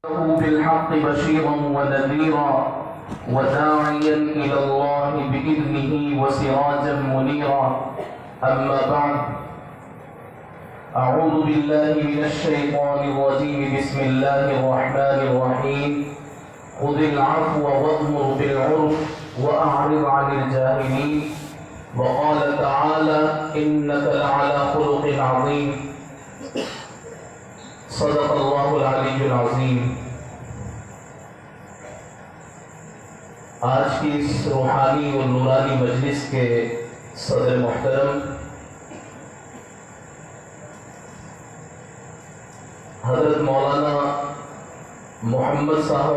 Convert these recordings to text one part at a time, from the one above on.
بالحق بشيرا ونذيرا وداعيا إلى الله بإذنه وسراجا منيرا. أما بعد، أعوذ بالله من الشيطان الرجيم. بسم الله الرحمن الرحيم. خذ العفو وأمر بالعرف وأعرض عن الجاهلين. وقال تعالى: إنك لعلى خلق عظيم. صدق اللہ العلی العظیم. آج کی اس روحانی اور نورانی مجلس کے صدر محترم حضرت مولانا محمد صاحب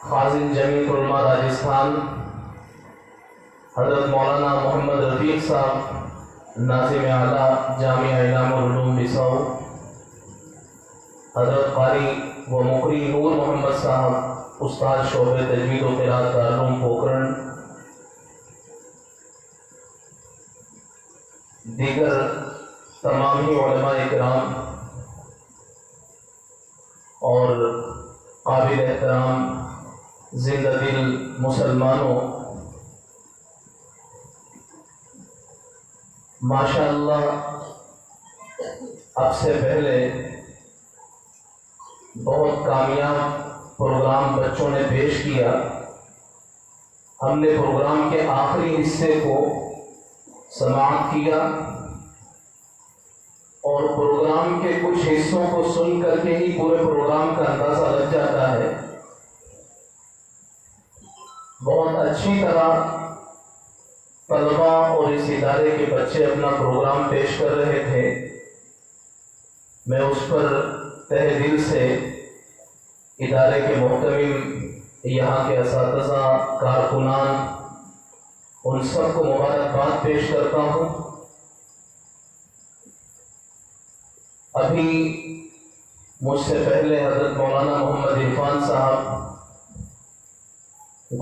خازن جمعیت علماء راجستھان، حضرت مولانا محمد رفیق صاحب ناظم اعلیٰ جامعہ علم العلوم بساؤ، حضرت قاری و مقری نور محمد صاحب استاد شعبہ تجوید و قراءت دارالعلوم پوکھرن، دیگر تمامی علماء اکرام اور قابل احترام زندہ دل مسلمانوں، ماشاء اللہ اب سے پہلے بہت کامیاب پروگرام بچوں نے پیش کیا. ہم نے پروگرام کے آخری حصے کو سماعت کیا اور پروگرام کے کچھ حصوں کو سن کر کے ہی پورے پروگرام کا اندازہ لگ جاتا ہے. بہت اچھی طرح طلبہ اور اس ادارے کے بچے اپنا پروگرام پیش کر رہے تھے. میں اس پر تہ دل سے ادارے کے محتمم، یہاں کے اساتذہ، کارکنان، ان سب کو مبارکباد پیش کرتا ہوں. ابھی مجھ سے پہلے حضرت مولانا محمد عرفان صاحب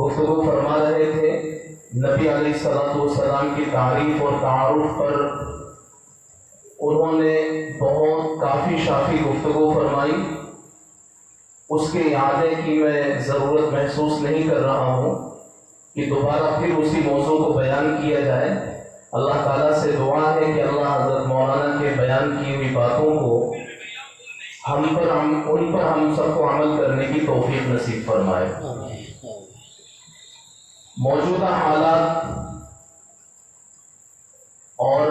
گفتگو فرما رہے تھے. نبی علیہ السلام کی تعریف اور تعارف پر انہوں نے بہت کافی شافی گفتگو فرمائی. اس کے اعادے کی میں ضرورت محسوس نہیں کر رہا ہوں کہ دوبارہ پھر اسی موضوع کو بیان کیا جائے. اللہ تعالیٰ سے دعا ہے کہ اللہ حضرت مولانا کے بیان کی ہوئی باتوں کو ان پر ہم سب کو عمل کرنے کی توفیق نصیب فرمائے. موجودہ حالات اور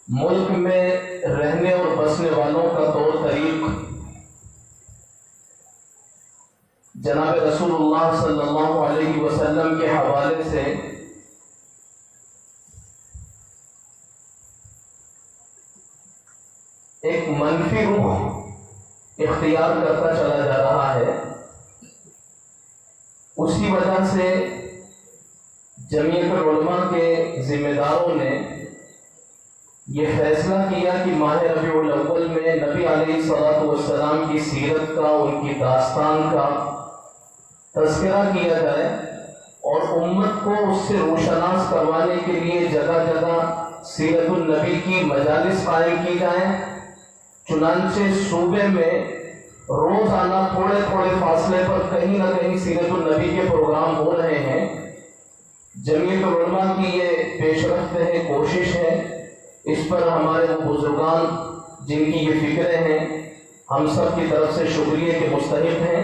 ملک میں رہنے اور بسنے والوں کا طور طریق جناب رسول اللہ صلی اللہ علیہ وسلم کے حوالے سے ایک منفی رخ اختیار کرتا چلا جا رہا ہے. اسی وجہ سے جمعیت العلماء کے ذمہ داروں نے یہ فیصلہ کیا کہ ماہ ربیع الاول میں نبی علیہ السلام کی سیرت کا، ان کی داستان کا تذکرہ کیا جائے اور امت کو اس سے روشناس کروانے کے لیے جگہ جگہ سیرت النبی کی مجالس قائم کی جائیں. چنانچہ صوبے میں روزانہ تھوڑے تھوڑے فاصلے پر کہیں نہ کہیں سیرت النبی کے پروگرام ہو رہے ہیں. جمعیت العلماء کی یہ پیش رفت ہے، کوشش ہے. اس پر ہمارے بزرگان جن کی یہ فکریں ہیں ہم سب کی طرف سے شکریہ کے مستحق ہیں.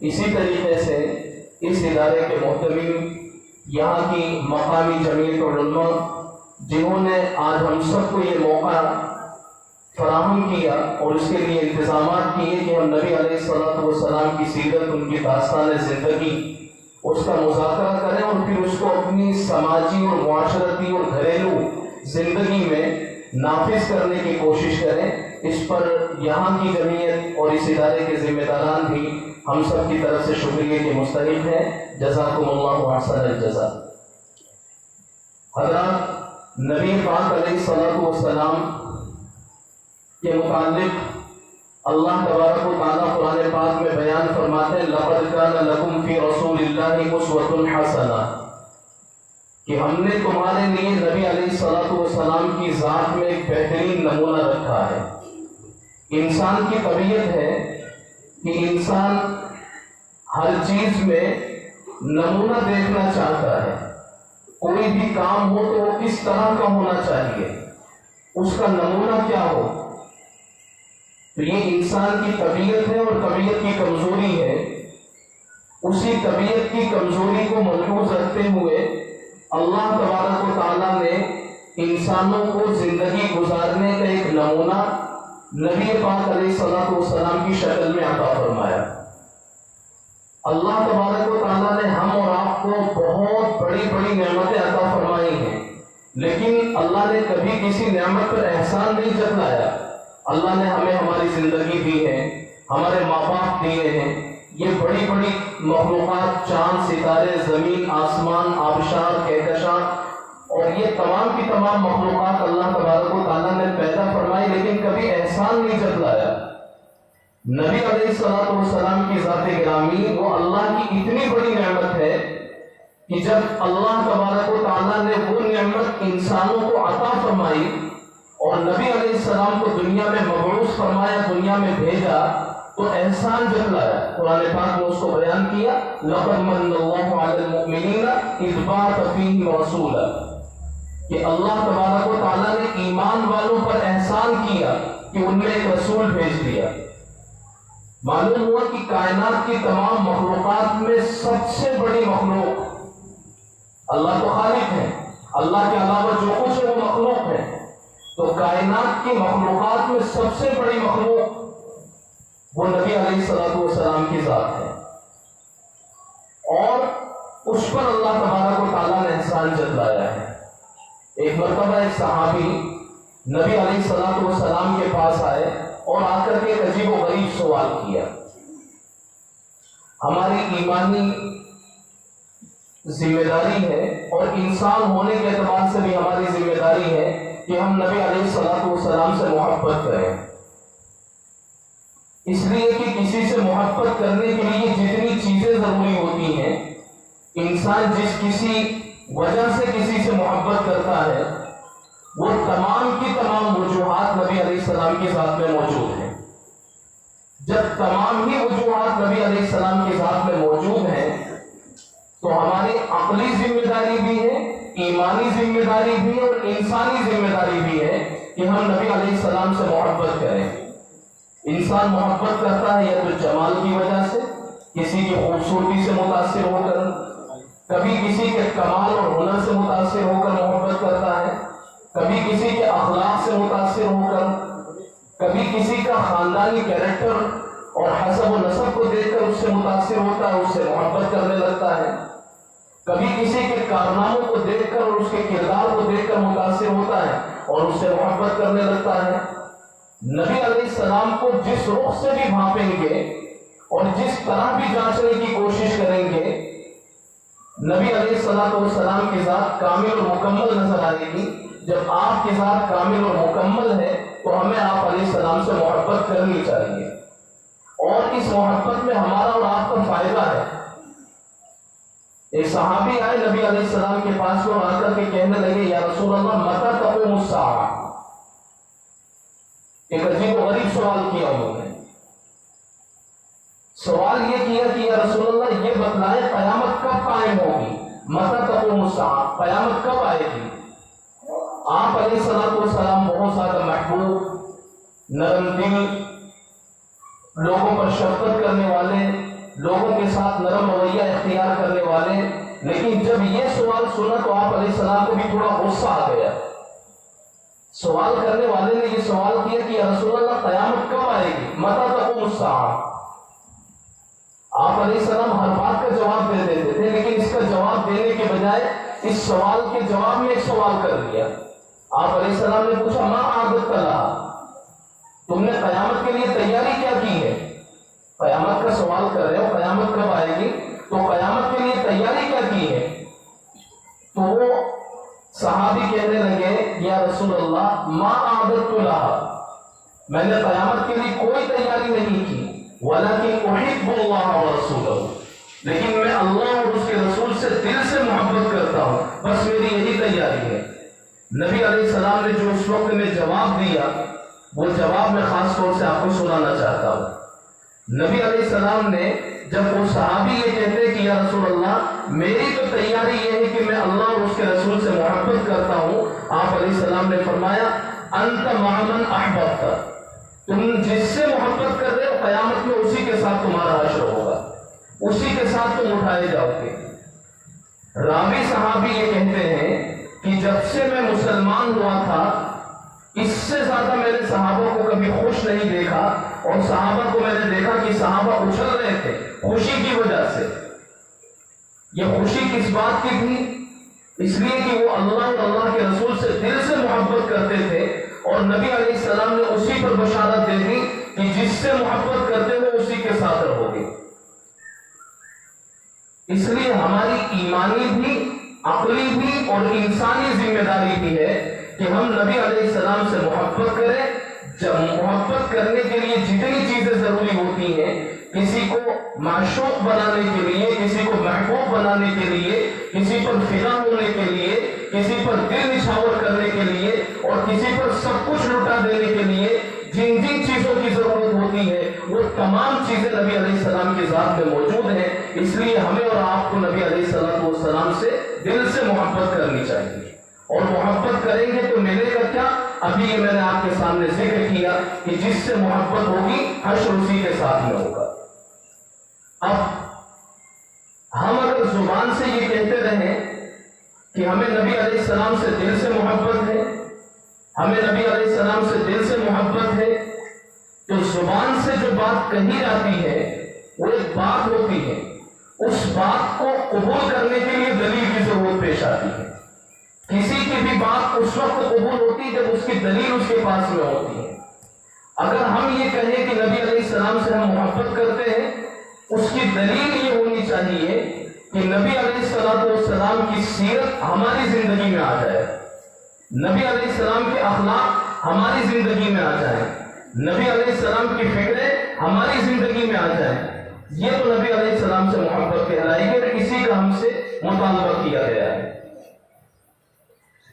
اسی طریقے سے اس ادارے کے محتمم، یہاں کی مقامی جمعیت العلماء جنہوں نے آج ہم سب کو یہ موقع فراہم کیا اور اس کے لیے انتظامات کیے کہ ہم نبی علیہ السلام کی سیرت، ان کی داستان زندگی، اس کا مذاکرہ کریں اور پھر اس کو اپنی سماجی اور معاشرتی اور گھریلو زندگی میں نافذ کرنے کی کوشش کریں. اس پر یہاں کی جمعیت اور اس ادارے کے ذمہ داران بھی ہم سب کی طرف سے شکریہ کے مستحق ہیں. جزاکم اللہ احسن الجزاء. حضرات، نبی پاک علیہ السلام کے متعلق اللہ تبارک و تعالیٰ قرآن پاک میں بیان فرماتے ہیں: لَقَدْ كَانَ لَكُمْ فِي رَسُولِ اللَّهِ أُسْوَةٌ حَسَنَةٌ، کہ ہم نے تمہارے لیے نبی علیہ السلام کی ذات میں ایک بہترین نمونہ رکھا ہے. انسان کی طبیعت ہے کہ انسان ہر چیز میں نمونہ دیکھنا چاہتا ہے. کوئی بھی کام ہو تو وہ کس طرح کا ہونا چاہیے، اس کا نمونہ کیا ہو. تو یہ انسان کی طبیعت ہے اور طبیعت کی کمزوری ہے. اسی طبیعت کی کمزوری کو ملحوظ رکھتے ہوئے اللہ تبارک و تعالیٰ نے انسانوں کو زندگی گزارنے کا ایک نمونہ نبی پاک علیہ الصلوۃ والسلام کی شکل میں عطا فرمایا. اللہ تبارک و تعالیٰ نے ہم اور آپ کو بہت بڑی بڑی نعمتیں عطا فرمائی ہیں، لیکن اللہ نے کبھی کسی نعمت پر احسان نہیں جتلایا. اللہ نے ہمیں ہماری زندگی دی ہے، ہمارے ماں باپ دیے ہیں، یہ بڑی بڑی مخلوقات، چاند، ستارے، زمین، آسمان، آبشار، کہکشاں اور یہ تمام کی تمام مخلوقات اللہ تبارک و تعالیٰ نے پیدا فرمائی، لیکن کبھی احسان نہیں جتلایا. نبی علیہ الصلوۃ والسلام کی ذات گرامی وہ اللہ کی اتنی بڑی نعمت ہے کہ جب اللہ تبارک و تعالیٰ نے وہ نعمت انسانوں کو عطا فرمائی اور نبی علیہ السلام کو دنیا میں مبعوث فرمایا، دنیا میں بھیجا، تو احسان جتلایا. قرآن پاک نے اس کو بیان کیا، لَقَدْ مَنَّ اللَّهُ عَلَى الْمُؤْمِنِينَ إِذْ بَعَثَ فِيهِمْ رَسُولًا، کہ اللہ تبارک و تعالیٰ نے ایمان والوں پر احسان کیا کہ ان میں ایک رسول بھیج دیا. معلوم ہوا کہ کائنات کی تمام مخلوقات میں سب سے بڑی مخلوق اللہ تو خالق ہے، اللہ کے علاوہ جو کچھ ہے وہ مخلوق ہے. تو کائنات کی مخلوقات میں سب سے بڑی مخلوق وہ نبی علیہ الصلوۃ والسلام کی ذات ہے، اور اس پر اللہ تبارک و تعالیٰ نے احسان جتلایا ہے. ایک مرتبہ ایک صحابی نبی علیہ الصلوۃ والسلام کے پاس آئے اور آ کر کے ایک عجیب و غریب سوال کیا. ہماری ایمانی ذمہ داری ہے اور انسان ہونے کے اعتبار سے بھی ہماری ذمہ داری ہے کہ ہم نبی علیہ الصلوۃ والسلام سے محبت کریں، اس لیے کہ کسی سے محبت کرنے کے لیے جتنی چیزیں ضروری ہوتی ہیں، انسان جس کسی وجہ سے کسی سے محبت کرتا ہے وہ تمام کی تمام وجوہات نبی علیہ السلام کی ذات میں موجود ہیں. جب تمام ہی وجوہات نبی علیہ السلام کی ذات میں موجود ہیں تو ہماری عقلی ذمہ داری بھی ہے، ایمانی ذمہ داری بھی ہے اور انسانی ذمہ داری بھی ہے کہ ہم نبی علیہ السلام سے محبت کریں. انسان محبت کرتا ہے یا تو جمال کی وجہ سے، کسی کی خوبصورتی سے متاثر ہو کر، کبھی کسی کے کمال اور ہنر سے متاثر ہو کر محبت کرتا ہے، کبھی کسی کے اخلاق سے متاثر ہو کر، کبھی کسی کا خاندانی کیریکٹر اور حسب و نسب کو دیکھ کر اس سے متاثر ہوتا ہے، اس سے محبت کرنے لگتا ہے، کبھی کسی کے کارناموں کو دیکھ کر اور اس کے کردار کو دیکھ کر متاثر ہوتا ہے اور اس سے محبت کرنے لگتا ہے. نبی علیہ السلام کو جس رخ سے بھی بھانپیں گے اور جس طرح بھی جانچنے کی کوشش کریں گے، نبی علیہ الصلوۃ والسلام کی ذات کامل اور مکمل نظر آئے گی. جب آپ کی ذات کامل اور مکمل ہے تو ہمیں آپ علیہ السلام سے محبت کرنی چاہیے، اور اس محبت میں ہمارا اور آپ کا فائدہ ہے. ایک صحابی آئے نبی علیہ السلام کے پاس اور آ کر کے کہنے لگے، یا رسول اللہ متی تقوم الساعہ. ایک عجیب و غریب سوال کیا انہوں نے. سوال یہ کیا کہ یا رسول اللہ یہ بتلائیں قیامت کب قائم ہوگی، متی تقوم الساعہ، قیامت کب آئے گی. آپ علیہ الصلوۃ والسلام بہت زیادہ محبوب، نرم دل، لوگوں پر شفقت کرنے والے، لوگوں کے ساتھ نرم رویہ اختیار کرنے والے، لیکن جب یہ سوال سنا تو آپ علیہ السلام کو بھی تھوڑا غصہ آ گیا. سوال کرنے والے نے یہ سوال کیا کہ یا رسول اللہ قیامت کب آئے گی، متی تقوم الساعہ. آپ علیہ السلام ہر بات کا جواب دے دیتے تھے، لیکن اس کا جواب دینے کے بجائے اس سوال کے جواب میں ایک سوال کر دیا. آپ علیہ السلام نے پوچھا، ما عادت لہا، تم نے قیامت کے لیے تیاری کیا کی ہے. قیامت کا سوال کر رہے ہو، قیامت کب آئے گی، تو قیامت کے لیے تیاری کیا کی ہے. تو وہ صحابی کہنے لگے، یا رسول اللہ ما عادت لہا، میں نے قیامت کے لیے کوئی تیاری نہیں کی، ولیکن احب اللہ ورسولہ، لیکن میں اللہ اور اس کے رسول سے دل سے محبت کرتا ہوں، بس میری یہی تیاری ہے. نبی علیہ السلام نے جو اس وقت میں جواب دیا وہ جواب میں خاص طور سے آپ کو سنانا چاہتا ہوں۔ نبی علیہ السلام نے جب وہ صحابی یہ کہتے کہ یا رسول اللہ میری تو تیاری یہ ہے کہ میں اللہ اور اس کے رسول سے محبت کرتا ہوں، آپ علیہ السلام نے فرمایا انت مع من احببت، تم جس سے محبت کر رہے ہو قیامت میں اسی کے ساتھ تمہارا حشر ہوگا، اسی کے ساتھ تم اٹھائے جاؤ گے۔ راوی صحابی یہ کہتے ہیں کہ جب سے میں مسلمان ہوا تھا اس سے زیادہ میں نے صحابہ کو کبھی خوش نہیں دیکھا، اور صحابہ کو میں نے دیکھا کہ صحابہ اچھل رہے تھے خوشی کی وجہ سے۔ یہ خوشی کس بات کی تھی؟ اس لیے کہ وہ اللہ اور اللہ کے رسول سے دل سے محبت کرتے تھے، اور نبی علیہ السلام نے اسی پر بشارت دے دی کہ جس سے محبت کرتے ہو اسی کے ساتھ رہو گے۔ اس لیے ہماری ایمانی بھی، عقلی بھی اور انسانی ذمہ داری بھی ہے کہ ہم نبی علیہ السلام سے محبت کریں۔ جب محبت کرنے کے لیے جتنی چیزیں ضروری ہوتی ہیں، کسی کو معشوق بنانے کے لیے، کسی کو محبوب بنانے کے لیے، کسی پر فدا ہونے کے لیے، کسی پر دل نچھاور کرنے کے لیے، اور کسی پر سب کچھ لٹا دینے کے لیے جن جن چیزوں کی ضرورت ہوتی ہے وہ تمام چیزیں نبی علیہ السلام کی ذات میں موجود ہیں۔ اس لیے ہمیں اور آپ کو نبی علیہ السلام سے دل سے محبت کرنی چاہیے، اور محبت کریں گے تو ملے گا کیا؟ ابھی یہ میں نے آپ کے سامنے ذکر کیا کہ جس سے محبت ہوگی حشر اسی کے ساتھ میں ہوگا۔ اب ہم اگر زبان سے یہ کہتے رہیں کہ ہمیں نبی علیہ السلام سے دل سے محبت ہے، ہمیں نبی علیہ السلام سے دل سے محبت ہے، تو زبان سے جو بات کہی جاتی ہے وہ ایک بات ہوتی ہے، اس بات کو قبول کرنے کے لیے دلیل کی ضرورت پیش آتی ہے۔ کسی کی بھی بات اس وقت قبول ہوتی ہے جب اس کی دلیل اس کے پاس میں ہوتی ہے۔ اگر ہم یہ کہیں کہ نبی علیہ السلام سے ہم محبت کرتے ہیں، اس کی دلیل یہ ہونی چاہیے کہ نبی علیہ السلام کی سیرت ہماری زندگی میں آ جائے، نبی علیہ السلام کے اخلاق ہماری زندگی میں آ جائیں، نبی علیہ السلام کی فکریں ہماری زندگی میں آ جائیں۔ یہ تو نبی علیہ السلام سے محبت کہلائے گی، اور اسی کا ہم سے مطالبہ کیا گیا ہے۔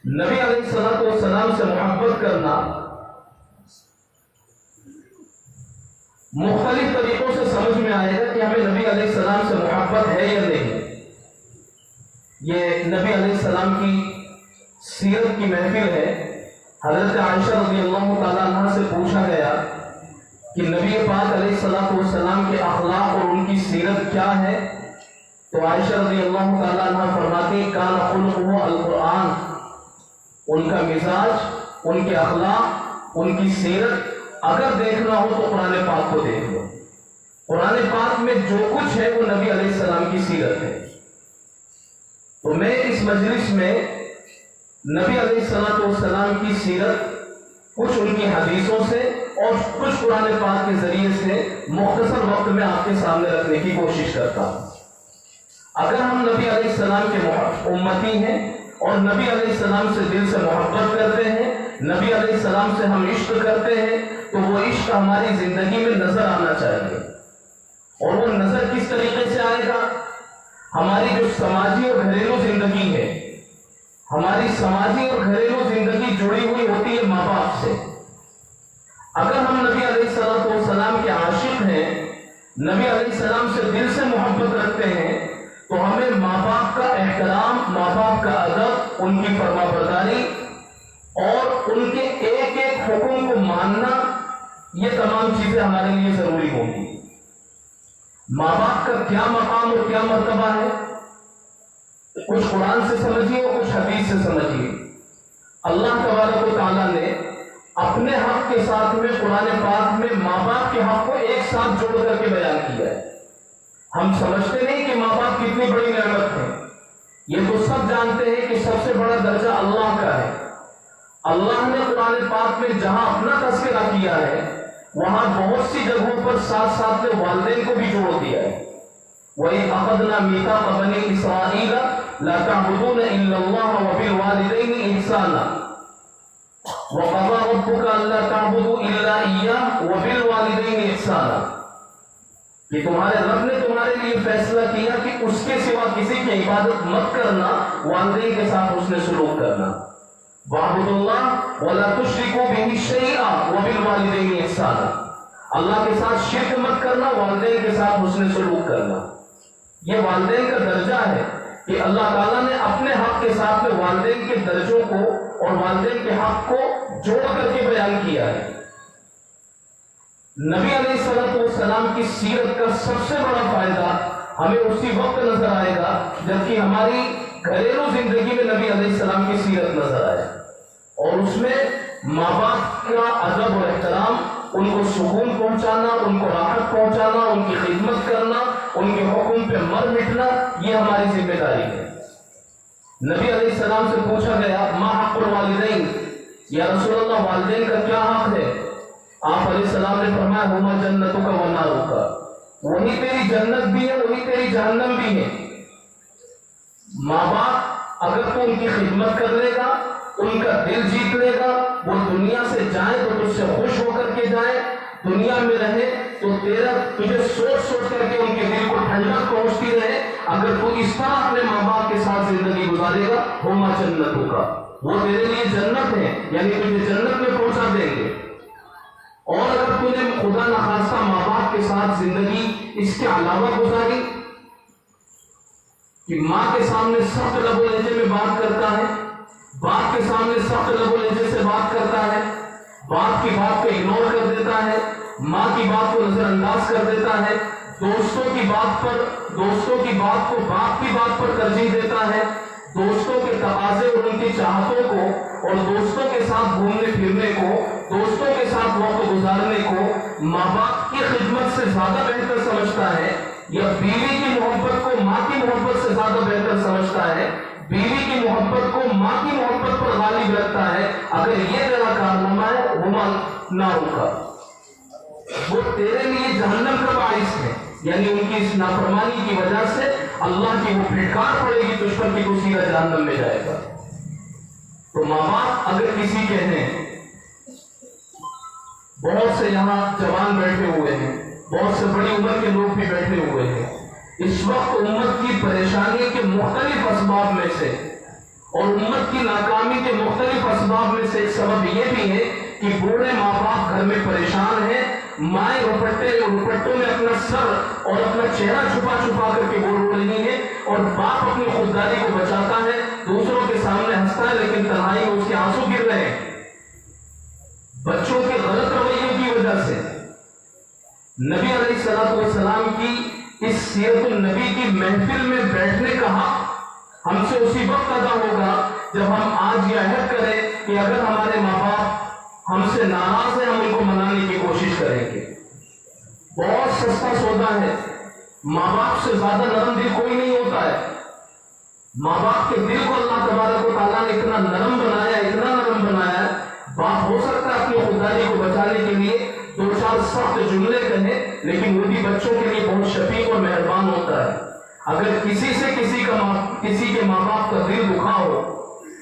نبی علیہ السلام سے محبت کرنا مختلف طریقوں سے سمجھ میں آئے گا کہ ہمیں نبی علیہ السلام سے محبت ہے یا نہیں۔ یہ نبی علیہ السلام کی سیرت کی محفل ہے۔ حضرت عائشہ رضی اللہ تعالیٰ عنہ سے پوچھا گیا کہ نبی پاک علیہ السلام کے اخلاق اور ان کی سیرت کیا ہے، تو عائشہ رضی اللہ تعالیٰ عنہ فرماتی کان خلقہ القرآن، ان کا مزاج، ان کے اخلاق، ان کی سیرت اگر دیکھنا ہو تو قرآن پاک کو دیکھ لو۔ قرآن پاک میں جو کچھ ہے وہ نبی علیہ السلام کی سیرت ہے۔ تو میں اس مجلس میں نبی علیہ السلام کی سیرت کچھ ان کی حدیثوں سے اور کچھ قرآن پاک کے ذریعے سے مختصر وقت میں آپ کے سامنے رکھنے کی کوشش کرتا ہوں۔ اگر ہم نبی علیہ السلام کے امتی ہیں اور نبی علیہ السلام سے دل سے محبت کرتے ہیں، نبی علیہ السلام سے ہم عشق کرتے ہیں، تو وہ عشق ہماری زندگی میں نظر آنا چاہیے۔ اور وہ نظر کس طریقے سے آئے گا؟ ہماری جو سماجی اور گھریلو زندگی ہے، ہماری سماجی اور گھریلو زندگی جڑی ہوئی ہوتی ہے ماں باپ سے۔ اگر ہم نبی علیہ السلام کے عاشق ہیں، نبی علیہ السلام سے دل سے محبت رکھتے ہیں، تو ہمیں ماں باپ کا احترام، ماں باپ کا ادب، ان کی فرما برداری اور ان کے ایک ایک حکم کو ماننا، یہ تمام چیزیں ہمارے لیے ضروری ہوں گی۔ ماں باپ کا کیا مقام اور کیا مرتبہ ہے، کچھ قرآن سے سمجھیے اور کچھ حدیث سے سمجھیے۔ اللہ تبارک و تعالیٰ نے اپنے حق کے ساتھ میں قرآن پاک میں ماں باپ کے حق کو ایک ساتھ جوڑ کر کے بیان کیا ہے۔ ہم سمجھتے نہیں کہ ماں باپ کتنی بڑی نعمت ہے، یہ تو سب جانتے ہیں کہ سب سے بڑا درجہ اللہ کا ہے۔ اللہ نے قرآن پاک میں جہاں اپنا تذکرہ کیا ہے، وہاں بہت سی جگہوں پر ساتھ ساتھ میں والدین کو بھی جوڑ دیا ہے۔ وَإِذْ أَخَذْنَا مِيثَاقَ بَنِي إِسْرَائِيلَ لَا تَعْبُدُونَ إِلَّا اللَّهَ وَبِالْوَالِدَيْنِ إِحْسَانًا وَقَضَىٰ رَبُّكَ أَلَّا تَعْبُدُوا إِلَّا إِيَّاهُ وَبِالْوَالِدَيْنِ إِحْسَانًا، کہ تمہارے رب نے تمہارے لیے فیصلہ کیا کہ اس کے سوا کسی کی عبادت مت کرنا، والدین کے ساتھ حسن سلوک کرنا۔ وَاعْبُدُوا اللَّهَ وَلَا تُشْرِكُوا بِهِ شَيْئًا وَبِالْوَالِدَيْنِ إِحْسَانًا. اللہ کے ساتھ شرک مت کرنا، والدین کے ساتھ حسن سلوک کرنا. یہ والدین کا درجہ ہے کہ اللہ تعالیٰ نے اپنے حق کے ساتھ میں والدین کے درجوں کو اور والدین کے حق کو جوڑ کر کے بیان کیا ہے. نبی علیہ السلام کی سیرت کا سب سے بڑا فائدہ ہمیں اسی وقت نظر آئے گا جبکہ ہماری گھریلو زندگی میں نبی علیہ السلام کی سیرت نظر آئے، اور اس میں ماں باپ کا ادب اور احترام، ان کو سکون پہنچانا، ان کو راحت پہنچانا، ان کی خدمت کرنا، ان کے حکم پہ مر مٹنا، یہ ہماری ذمہ داری ہے. نبی علیہ السلام سے پوچھا گیا ما حق الوالدین، یا رسول اللہ والدین کا کیا حق ہے؟ آپ علیہ السلام نے فرمایا ہما جنتوں کا وناروں کا، وہی تیری جنت بھی ہے وہی تیری جہنم بھی ہے. ماں باپ اگر تو ان کی خدمت کر لے گا، ان کا دل جیت لے گا، وہ دنیا سے جائیں تو تجھ سے خوش ہو کر کے جائیں، دنیا میں رہے تو تجھے سوچ سوچ کر کے ان کے دل کو ٹھنڈک پہنچتی رہے. اگر تو اس طرح اپنے ماں باپ کے ساتھ زندگی گزارے گا، ہما جنتوں کا، وہ تیرے لیے جنت ہے، یعنی تجھے جنت میں پہنچا دیں گے. اور اگر تو نے خدا نخواستہ ماں باپ کے ساتھ زندگی اس کے علاوہ گزاری کہ ماں کے سامنے سخت لب و لہجے میں بات کرتا ہے، باپ کے سامنے سخت لب و لہجے سے بات کرتا ہے، باپ کی بات کو اگنور کر دیتا ہے، ماں کی بات کو نظر انداز کر دیتا ہے، دوستوں کی بات کو باپ کی بات پر ترجیح دیتا ہے، دوستوں کے تقاضے اور ان کی چاہتوں کو اور دوستوں کے ساتھ گھومنے پھرنے کو، دوستوں کے ساتھ وقت گزارنے کو ماں باپ کی خدمت سے زیادہ بہتر سمجھتا ہے، یا بیوی کی محبت کو ماں کی محبت سے زیادہ بہتر سمجھتا ہے، بیوی کی محبت کو ماں کی محبت پر غالب رکھتا ہے، اگر یہ تیرا کارنامہ ہے ہما ناروں کا، وہ تیرے لیے جہنم کا باعث ہے، یعنی ان کی اس نافرمانی کی وجہ سے اللہ کی وہ پھٹکار پڑے گی تجھ پر کہ تو سیدھا جہنم میں جائے گا. تو ماں باپ اگر کسی کے ہیں، بہت سے یہاں جوان بیٹھے ہوئے ہیں، بہت سے بڑی عمر کے لوگ بھی بیٹھے ہوئے ہیں، اس وقت امت کی پریشانی کے مختلف اسباب میں سے اور امت کی ناکامی کے مختلف اسباب میں سے ایک سبب یہ بھی ہے کہ بوڑھے ماں باپ گھر میں پریشان ہیں، مائیں روپٹوں میں اپنا سر اور اپنا چہرہ چھپا چھپا کر کے وہ رو رہی ہیں، اور باپ اپنی خودداری کو بچاتا ہے، دوسروں کے سامنے ہنستا ہے لیکن تنہائی میں اس کے آنسو گر رہے ہیں بچوں کے غلط رویوں کی وجہ سے. نبی علیہ السلام کی اس سیرت النبی کی محفل میں بیٹھنے کا حق ہم سے اسی وقت ادا ہوگا جب ہم آج یہ عہد کریں کہ اگر ہمارے ماں باپ ہم سے ناراض ہیں ہم ان کو منانے کی کوشش کریں گے. بہت سستا سودا ہے، ماں باپ سے زیادہ نرم دل کوئی نہیں ہوتا ہے. ماں باپ کے دل کو اللہ تبارک و تعالیٰ نے اتنا نرم بنایا ہے. باپ ہو سکتا ہے اپنی خودداری کو بچانے کے لیے دو چار سخت جملے کہیں، لیکن وہ بھی بچوں کے لیے بہت شفیق اور مہربان ہوتا ہے. اگر کسی کے ماں باپ کا دل دکھا ہو،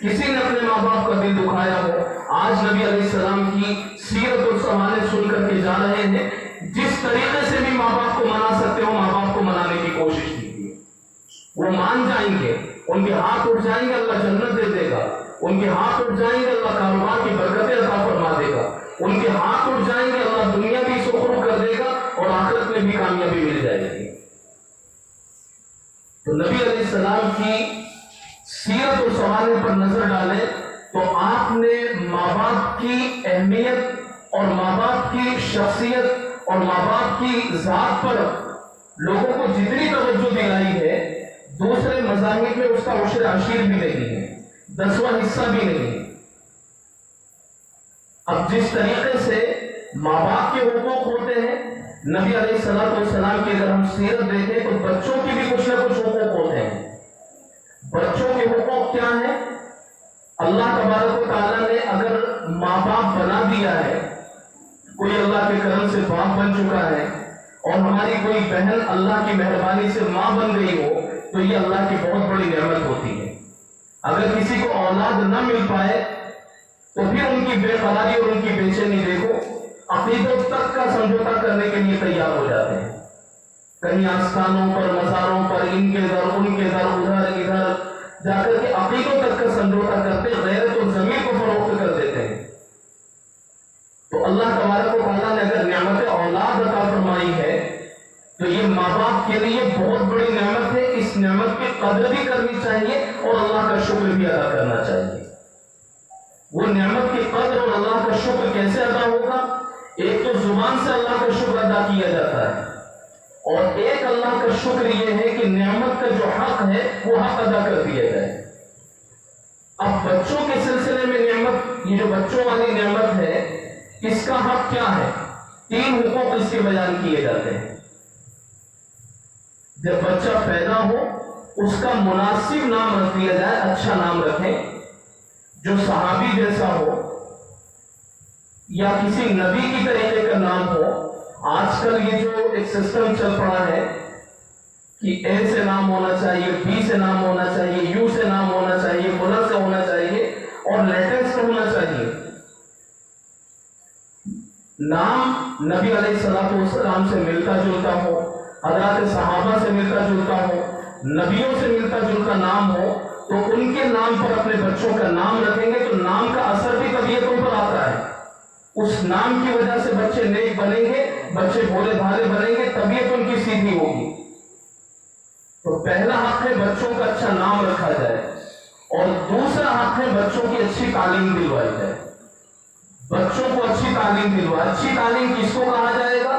کسی نے اپنے ماں باپ کا دل دکھایا ہو، آج نبی علیہ السلام کی سیرت اور سوانح سن کر کے جا رہے ہیں، جس طریقے سے بھی ماں باپ کو منا سکتے ہو ماں باپ کو منانے کی کوشش کیجیے. وہ مان جائیں گے، ان کے ہاتھ اٹھ جائیں گے، اللہ جنت دے دے گا. ان کے ہاتھ اٹھ جائیں گے، اللہ کاروبار کی برکتیں عطا فرما دے گا. ان کے ہاتھ اٹھ جائیں گے، اللہ دنیا بھی سخرو کر دے گا اور آخرت میں بھی کامیابی مل جائے گی. تو نبی علیہ السلام کی سیرت اور سوانح پر نظر ڈالیں تو آپ نے ماں باپ کی اہمیت اور ماں باپ کی شخصیت اور ماں باپ کی ذات پر لوگوں کو جتنی توجہ دلائی ہے، دوسرے مذاہب میں اس کا عشر عشیر بھی نہیں ہے، 10واں حصہ بھی نہیں ہے. اب جس طریقے سے ماں باپ کے حقوق ہوتے ہیں، نبی علیہ السلام کی اگر ہم سیرت دیکھیں تو بچوں کی بھی کچھ نہ کچھ حقوق ہوتے ہیں. بچوں کے حقوق کیا ہیں؟ اللہ تبارک و تعالیٰ نے اگر ماں باپ بنا دیا ہے، کوئی اللہ کے کرم سے باپ بن چکا ہے اور ہماری کوئی بہن اللہ کی مہربانی سے ماں بن گئی ہو تو یہ اللہ کی بہت بڑی نعمت ہوتی ہے. اگر کسی کو اولاد نہ مل پائے تو پھر ان کی بے قراری اور ان کی بے چینی دیکھو، عقیدوں تک کا سمجھوتا کرنے کے لیے تیار ہو جاتے ہیں. کہیں آستانوں پر، مزاروں پر، ان کے در ان کے در، ادھر ادھر جا کر کے عقیدوں تک کا سمجھوتا کرتے، غیرت و ضمیر کو کے لیے بہت بڑی نعمت ہے. اس نعمت کی قدر بھی کرنی چاہیے اور اللہ کا شکر بھی ادا کرنا چاہیے. وہ نعمت کی قدر اور اللہ کا شکر کیسے ادا ہوگا؟ ایک تو زبان سے اللہ کا شکر ادا کیا جاتا ہے، اور ایک اللہ کا شکر یہ ہے کہ نعمت کا جو حق ہے وہ حق ادا کر دیا جائے. اب بچوں کے سلسلے میں نعمت، یہ جو بچوں والی نعمت ہے، اس کا حق کیا ہے؟ 3 حقوق اس کے بیان کیے جاتے ہیں. جب بچہ پیدا ہو اس کا مناسب نام رکھ دیا جائے، اچھا نام رکھیں جو صحابی جیسا ہو یا کسی نبی کی طریقے کا نام ہو. آج کل یہ جو ایک سسٹم چل پڑا ہے کہ اے سے نام ہونا چاہیے، بی سے نام ہونا چاہیے، یو سے نام ہونا چاہیے، فلاں سے ہونا چاہیے اور لیٹر سے ہونا چاہیے. نام نبی علیہ الصلوۃ والسلام سے ملتا جلتا ہو، حضرات صحابہ سے ملتا جلتا ہو، نبیوں سے ملتا جلتا نام ہو، تو ان کے نام پر اپنے بچوں کا نام رکھیں گے تو نام کا اثر بھی طبیعتوں پر آتا ہے. اس نام کی وجہ سے بچے نیک بنیں گے، بچے بھولے بھالے بنیں گے، طبیعت ان کی سیدھی ہوگی. تو پہلا حق ہے بچوں کا اچھا نام رکھا جائے، اور دوسرا حق ہے بچوں کی اچھی تعلیم دلوائی جائے. بچوں کو اچھی تعلیم دلوائی. اچھی تعلیم کس کو کہا جائے گا؟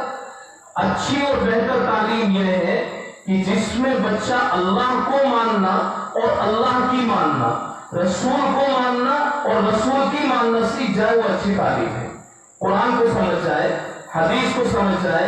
اچھی اور بہتر تعلیم یہ ہے کہ جس میں بچہ اللہ کو ماننا اور اللہ کی ماننا، رسول کو ماننا اور رسول کی ماننا سیکھ جائے، وہ اچھی تعلیم ہے. قرآن کو سمجھ جائے، حدیث کو سمجھ جائے،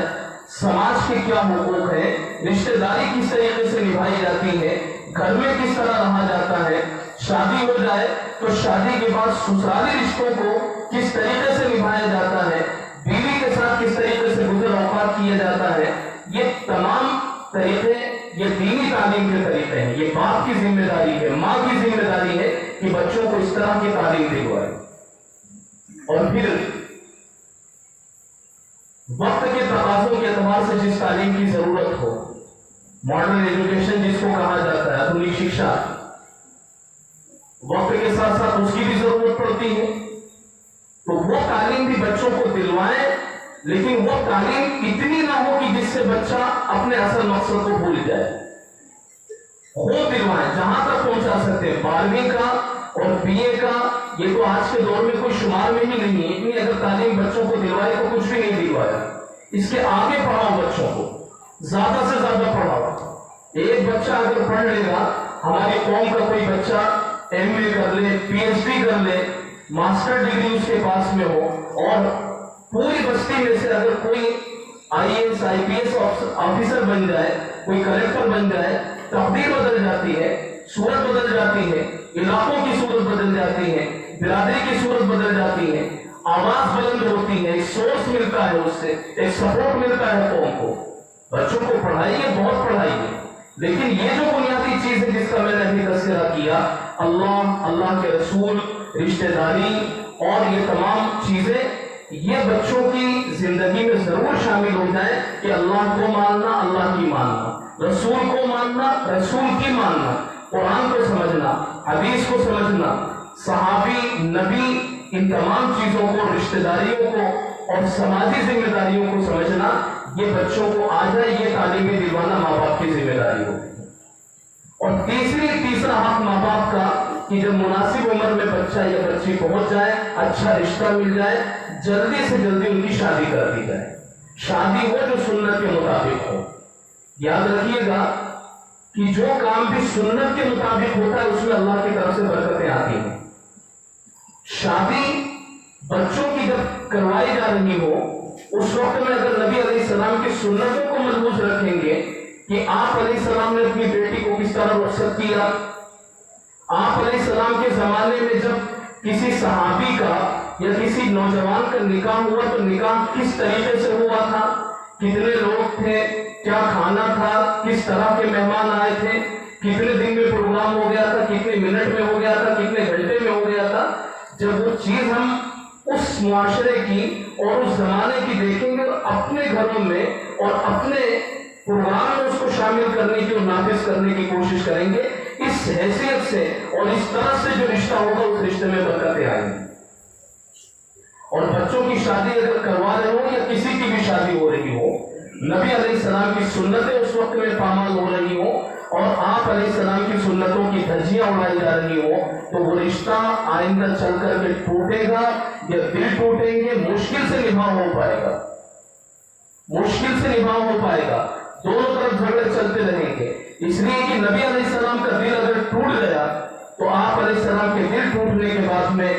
سماج کے کیا حقوق ہیں، رشتہ داری کس طریقے سے نبھائی جاتی ہے، گھر میں کس طرح رہا جاتا ہے، شادی ہو جائے تو شادی کے بعد سسرالی رشتوں کو کس طریقے سے نبھایا جاتا ہے، بیوی کے ساتھ کس طریقے سے گزر اوقات کیا جاتا ہے. یہ تمام طریقے یہ دینی تعلیم کے طریقے ہیں. یہ باپ کی ذمہ داری ہے، ماں کی ذمہ داری ہے کہ بچوں کو اس طرح کی تعلیم دلوائے. اور پھر وقت کے تقاضوں کے اعتبار سے جس تعلیم کی ضرورت ہو، ماڈرن ایجوکیشن جس کو کہا جاتا ہے، آدھنک شکشا، وقت کے ساتھ ساتھ اس کی بھی ضرورت پڑتی ہے. تو وہ تعلیم بھی بچوں کو دلوائیں، لیکن وہ تعلیم اتنی نہ ہو کہ جس سے بچہ اپنے اصل مقصد کو بھول جائے. خود دلوائیں جہاں تک پہنچا سکتے ہیں. 12ویں کا اور BA کا یہ تو آج کے دور میں کوئی شمار میں ہی نہیں ہے. اتنی اگر تعلیم بچوں کو دلوائی تو کچھ بھی نہیں دلوایا. اس کے آگے پڑھاؤ، بچوں کو زیادہ سے زیادہ پڑھاؤ. ایک بچہ اگر پڑھ لے گا، ہماری قوم کا کوئی بچہ MA کر لے، PhD کر لے، ماسٹر ڈگری اس کے پاس میں ہو، اور پوری بستی میں سے اگر کوئی IAS IPS آفیسر بن جائے، کوئی کلیکٹر بن جائے، تقدیر بدل جاتی ہے، صورت بدل جاتی ہے، علاقوں کی صورت بدل جاتی ہے، برادری کی صورت بدل جاتی ہے، آواز بلند ہوتی ہے، ایک سورس ملتا ہے، اس سے ایک سپورٹ ملتا ہے قوم کو. بچوں کو پڑھائیے، بہت پڑھائیے، لیکن یہ جو بنیادی چیز ہے جس کا میں نے ابھی تذکرہ کیا، اللہ، اللہ کے رسول، رشتہ داری اور یہ تمام چیزیں، یہ بچوں کی زندگی میں ضرور شامل ہو جائے کہ اللہ کو ماننا، اللہ کی ماننا، رسول کو ماننا، رسول کی ماننا، قرآن کو سمجھنا، حدیث کو سمجھنا، صحابی، نبی، ان تمام چیزوں کو، رشتہ داریوں کو اور سماجی ذمہ داریوں کو سمجھنا، یہ بچوں کو آ جائے. یہ تعلیمیں دلوانا ماں باپ کی ذمہ داری ہوتی ہے. اور تیسرا حق ماں باپ کا کہ جب مناسب عمر میں بچہ یا بچی پہنچ جائے، اچھا رشتہ مل جائے، جلدی سے جلدی ان کی شادی کر دی جائے. شادی ہو جو سنت کے مطابق ہو. یاد رکھیے گا کہ جو کام بھی سنت کے مطابق ہوتا ہے اس میں اللہ کی طرف سے برکتیں آتی ہیں. شادی بچوں کی جب کروائی جا رہی ہو، اس وقت میں اگر نبی علیہ السلام کی سنتوں کو ملحوظ رکھیں گے کہ آپ علیہ السلام نے اپنی بیٹی کو کس طرح رخصت کیا، آپ علیہ السلام کے زمانے میں جب کسی صحابی کا یا کسی نوجوان کا نکاح ہوا تو نکاح کس طریقے سے ہوا تھا، کتنے لوگ تھے، کیا کھانا تھا، کس طرح کے مہمان آئے تھے، کتنے دن میں پروگرام ہو گیا تھا، کتنے منٹ میں ہو گیا تھا، کتنے گھنٹے میں ہو گیا تھا. جب وہ چیز ہم اس معاشرے کی اور اس زمانے کی دیکھیں گے اور اپنے گھروں میں اور اپنے پروگرام میں اس کو شامل کرنے کی اور نافذ کرنے کی کوشش کریں گے، اس حیثیت سے اور اس طرح سے جو رشتہ ہوگا اس رشتے میں برکتیں آئیں گی. اور بچوں کی شادی اگر کروا رہے ہو یا کسی کی بھی شادی ہو رہی ہو نبی علیہ السلام کی سنتیں اس وقت میں پامال ہو رہی ہوں اور آپ علیہ السلام کی سنتوں کی دھجیاں اڑائی جا رہی ہوں تو وہ رشتہ آئندہ چل کر کے ٹوٹے گا یا دل ٹوٹیں گے، مشکل سے نبھا ہو پائے گا، مشکل سے نبھا ہو پائے گا، دونوں طرف جھگڑے چلتے رہیں گے۔ اس لیے کہ نبی علیہ السلام کا دل اگر ٹوٹ گیا تو آپ علیہ السلام کے دل ٹوٹنے کے بعد میں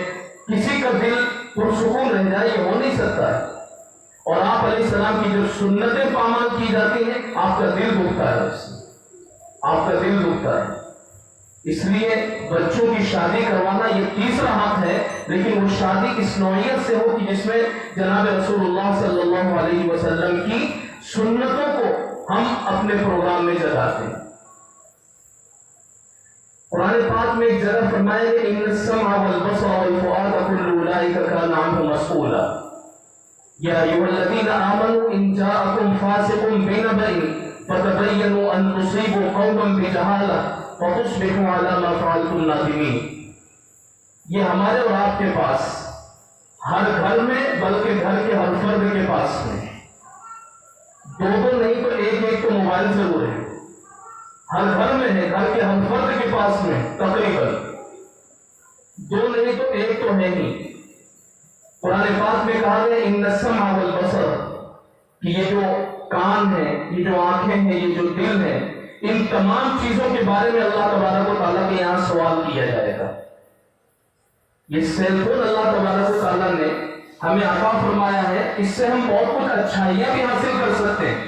کسی کا دل پرسکون رہ جائے، یہ ہو نہیں سکتا ہے۔ اور آپ علیہ السلام کی جو سنتیں پامال کی جاتی ہیں، آپ کا دل دکھتا ہے، اس سے آپ کا دل دکھتا ہے۔ اس لیے بچوں کی شادی کروانا یہ تیسرا حق ہے، لیکن وہ شادی اس نوعیت سے ہو کہ جس میں جناب رسول اللہ صلی اللہ علیہ وسلم کی سنتوں کو ہم اپنے پروگرام میں جگاتے ہیں۔ قرآن پاک میں ایک جگہ فرمایا کہ ان السمع والبصر والفؤاد كل اولئک کان عنہ مسئولا یا ایھا الذین آمنوا ان جاءکم فاسق بنبأ فتبینوا ان تصیبوا قوما بجہالہ فتصبحوا علی ما فعلتم نادمین۔ یہ ہمارے اور آپ کے پاس، ہر گھر میں، بلکہ گھر کے ہر فرد کے پاس میں، دو نہیں تو ایک تو موبائل ضرور ہے، ہر گھر میں ہے، گھر کے ہر فرد کے پاس میں تقریباً دو نہیں تو ایک تو ہے ہی۔ قرآن پاک میں کہا گیا ان السمع والبصر، کہ یہ جو کان ہے، یہ جو آنکھیں ہیں، یہ جو دل ہے، ان تمام چیزوں کے بارے میں اللہ تبارک و تعالیٰ کے یہاں سوال کیا جائے گا۔ یہ سیل فون اللہ تبارک و تعالیٰ نے ہمیں عطا فرمایا ہے، اس سے ہم بہت کچھ اچھائیاں بھی حاصل کر سکتے ہیں،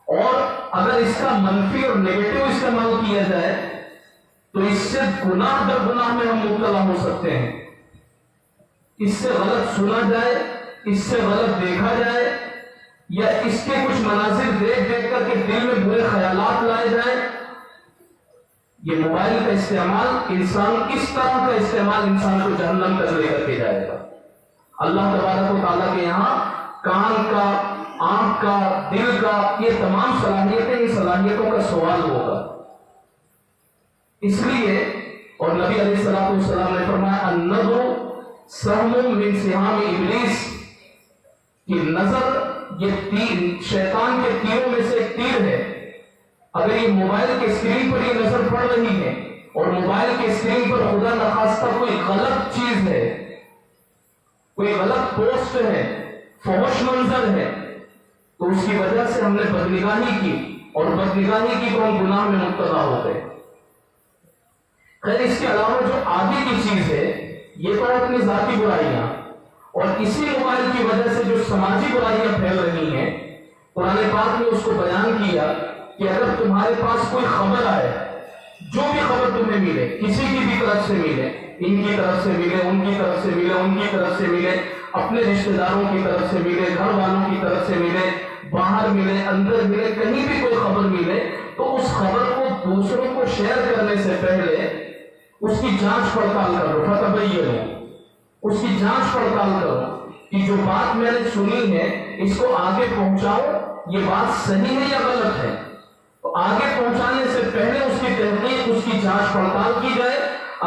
اور اگر اس کا منفی اور نیگیٹو استعمال کیا جائے تو اس سے گناہ در گناہ میں ہم مبتلا ہو سکتے ہیں۔ اس سے غلط سنا جائے، اس سے غلط دیکھا جائے، یا اس کے کچھ مناظر دیکھ کر کے دل میں برے خیالات لائے جائیں۔ یہ موبائل کا استعمال انسان، اس طرح کا استعمال انسان کو جہنم تک لے کر کے جائے گا۔ اللہ تبارک و تعالیٰ کے یہاں کان کا، آنکھ کا، دل کا، یہ تمام صلاحیتیں، ان صلاحیتوں کا سوال ہوگا۔ اس لیے اور نبی علیہ السلام نے فرمایا النظر سہم من سہام ابلیس، کہ نظر یہ تیر شیطان کے تیروں میں سے ایک تیر ہے۔ اگر یہ موبائل کے اسکرین پر یہ نظر پڑ رہی ہے اور موبائل کے اسکرین پر خدا نخواستہ کوئی غلط چیز ہے، کوئی غلط پوسٹ ہے، فحش منظر ہے، تو اس کی وجہ سے ہم نے بدنگاہی کی، اور بدنگاہی کی تو ہم گناہ میں مبتلا ہو گئے۔ خیر، اس کے علاوہ جو آگے کی چیز ہے، یہ تو اپنی ذاتی برائیاں، اور اسی موبائل کی وجہ سے جو سماجی برائیاں پھیل رہی ہیں، قرآن پاک نے اس کو بیان کیا کہ اگر تمہارے پاس کوئی خبر آئے، جو بھی خبر تمہیں ملے، کسی کی بھی طرف سے ملے، ان کی طرف سے ملے، ان کی طرف سے ملے، ان کی طرف سے ملے، اپنے رشتہ داروں کی طرف سے ملے، گھر والوں کی طرف سے ملے، باہر ملے، اندر ملے، کہیں بھی کوئی خبر ملے، تو اس خبر کو دوسروں کو شیئر کرنے سے پہلے اس کی جانچ پڑتال کرو، فتبینوا، اس کی جانچ پڑتال کرو کہ جو بات میں نے سنی ہے اس کو آگے پہنچاؤ، یہ بات صحیح ہے یا غلط ہے۔ تو آگے پہنچانے سے پہلے اس کی تحقیق، اس کی جانچ پڑتال کی جائے۔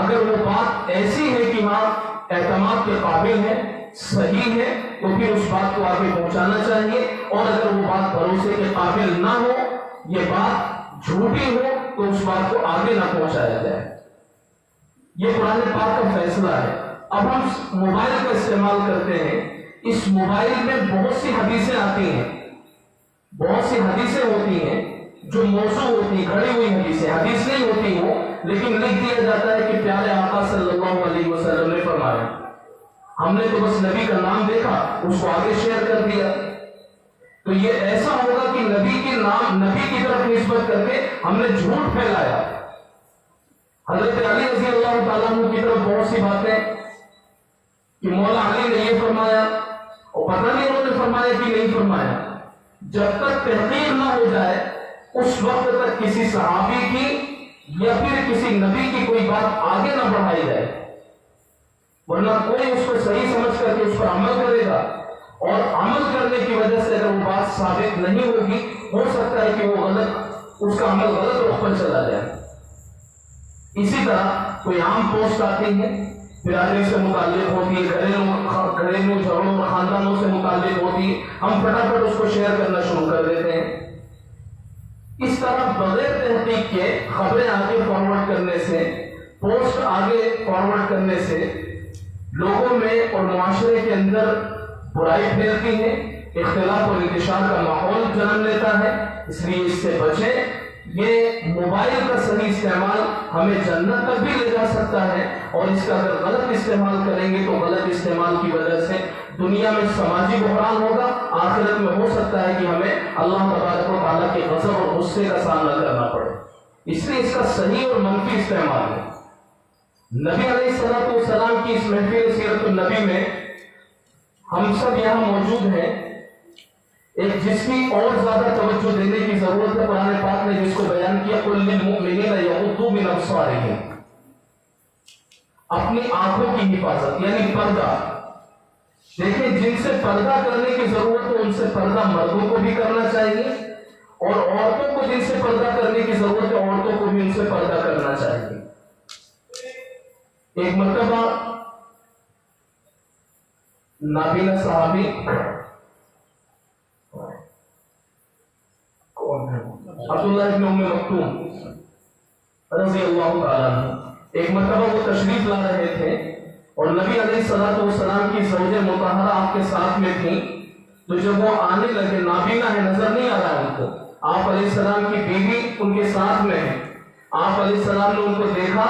اگر وہ بات ایسی ہے کہ ہاں اعتماد کے قابل ہے، صحیح ہے، تو پھر اس بات کو آگے پہنچانا چاہیے، اور اگر وہ بات بھروسے کے قابل نہ ہو، یہ بات جھوٹی ہو، تو اس بات کو آگے نہ پہنچایا جائے۔ یہ قرآن پاک کا فیصلہ ہے۔ اب ہم موبائل کا استعمال کرتے ہیں، اس موبائل میں بہت سی حدیثیں آتی ہیں، بہت سی حدیثیں ہوتی ہیں جو موضوع ہوتی ہیں، کھڑی ہوئی حدیثیں، حدیث نہیں ہوتی وہ، لیکن لکھ دیا جاتا ہے کہ پیارے آقا صلی اللہ علیہ وسلم نے فرمایا۔ ہم نے تو بس نبی کا نام دیکھا، اس کو آگے شیئر کر دیا، تو یہ ایسا ہوگا کہ نبی کے نام، نبی کی طرف نسبت کر کے ہم نے جھوٹ پھیلایا۔ حضرت علی رضی اللہ تعالیٰ عنہ کی طرف بہت سی باتیں کہ مولا علی نے یہ فرمایا، اور پتہ نہیں انہوں نے فرمایا کہ نہیں فرمایا۔ جب تک تحقیق نہ ہو جائے اس وقت تک کسی صحابی کی یا پھر کسی نبی کی کوئی بات آگے نہ بڑھائی جائے، ورنہ کوئی اس کو صحیح سمجھ کر کے اس پر عمل کرے گا، اور عمل کرنے کی وجہ سے اگر وہ بات ثابت نہیں ہوگی، ہو سکتا ہے کہ وہ غلط، اس کا عمل غلط رخ پر چلا جائے۔ اسی طرح کوئی عام پوسٹ آتی ہے، برادری سے متعلق ہوتی ہے، گھریلو جھگڑوں اور خاندانوں سے متعلق ہوتی ہے، ہم فٹافٹ اس کو شیئر کرنا شروع کر دیتے ہیں۔ اس طرح بغیر تحقیق کے خبریں آگے فارورڈ کرنے سے، پوسٹ آگے فارورڈ کرنے سے لوگوں میں اور معاشرے کے اندر برائی پھیلتی ہے، اختلاف اور انتشار کا ماحول جنم لیتا ہے۔ اس لیے اس سے بچیں۔ یہ موبائل کا صحیح استعمال ہمیں جنت تک بھی لے جا سکتا ہے، اور اس کا اگر غلط استعمال کریں گے تو غلط استعمال کی وجہ سے دنیا میں سماجی بحران ہوگا، آخرت میں ہو سکتا ہے کہ ہمیں اللہ تبارک و تعالیٰ کے غضب اور غصے کا سامنا کرنا پڑے۔ اس لیے اس کا صحیح اور منفی استعمال ہے۔ نبی علیہ الصلوۃ والسلام کی اس محفل سیرت النبی میں ہم سب یہاں موجود ہیں، ایک جس کی اور زیادہ توجہ دینے کی ضرورت ہے۔ قرآن پاک نے جس کو بیان کیا قُلْ لِلْمُؤْمِنِينَ يَغُضُّوا مِنْ أَبْصَارِهِمْ، اپنی آنکھوں کی حفاظت یعنی پردہ۔ دیکھیں، جن سے پردہ کرنے کی ضرورت ہے ان سے پردہ مردوں کو بھی کرنا چاہیے، اور عورتوں کو جن سے پردہ کرنے کی ضرورت ہے عورتوں کو بھی ان سے پردہ کرنا چاہیے۔ ایک مرتبہ نابینا صحابی عبداللہ ابن ام مکتوم رضی اللہ تعالیٰ عنہ، ایک مرتبہ وہ تشریف لا رہے تھے اور نبی علیہ الصلوۃ والسلام کی زوجہ مطہرہ آپ کے ساتھ میں تھیں، تو جب وہ آنے لگے، نابینا ہے، نظر نہیں آ رہا ان کو، آپ علیہ السلام کی بیوی ان کے ساتھ میں ہے، آپ علیہ السلام نے ان کو دیکھا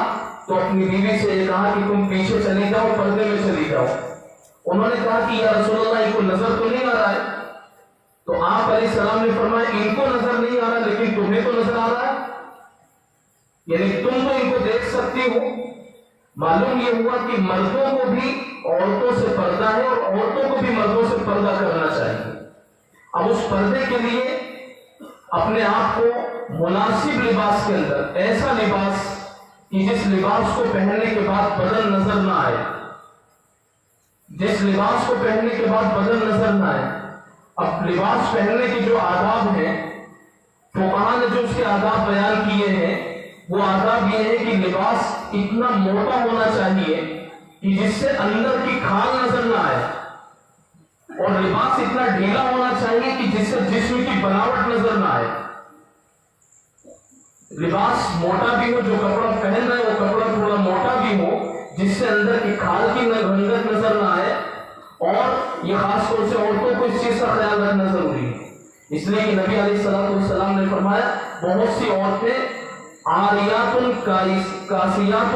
تو اپنی بیوی سے یہ کہا کہ تم پیچھے چلی جاؤ، پردے میں چلی جاؤ۔ انہوں نے کہا کہ یا رسول اللہ ان کو نظر تو نہیں آ رہا ہے، تو آپ علیہ السلام نے فرمایا ان کو نظر نہیں آ رہا لیکن تمہیں تو نظر آ رہا ہے، یعنی تم تو ان کو دیکھ سکتی ہو۔ معلوم یہ ہوا کہ مردوں کو بھی عورتوں سے پردہ ہے اور عورتوں کو بھی مردوں سے پردہ کرنا چاہیے۔ اب اس پردے کے لیے اپنے آپ کو مناسب لباس کے اندر، ایسا لباس کہ جس لباس کو پہننے کے بعد بدن نظر نہ آئے، جس لباس کو پہننے کے بعد بدن نظر نہ آئے۔ اب لباس پہننے کے جو آداب ہیں، فقہاء نے جو اس کے آداب بیان کیے ہیں، وہ آداب یہ ہے کہ لباس اتنا موٹا ہونا چاہیے کہ جس سے اندر کی کھال نظر نہ آئے، اور لباس اتنا ڈھیلا ہونا چاہیے کہ جس سے جسم کی بناوٹ نظر نہ آئے۔ لباس موٹا بھی ہو، جو کپڑا پہن رہے وہ کپڑا تھوڑا موٹا بھی ہو جس سے اندر کی کھال کی رنگت نظر نہ آئے، اور یہ خاص طور سے عورتوں کو اس چیز کا خیال رکھنا ضروری ہے۔ اس لیے کہ نبی علیہ الصلوۃ والسلام نے فرمایا بہت سی عورتیں عاریات کاسیات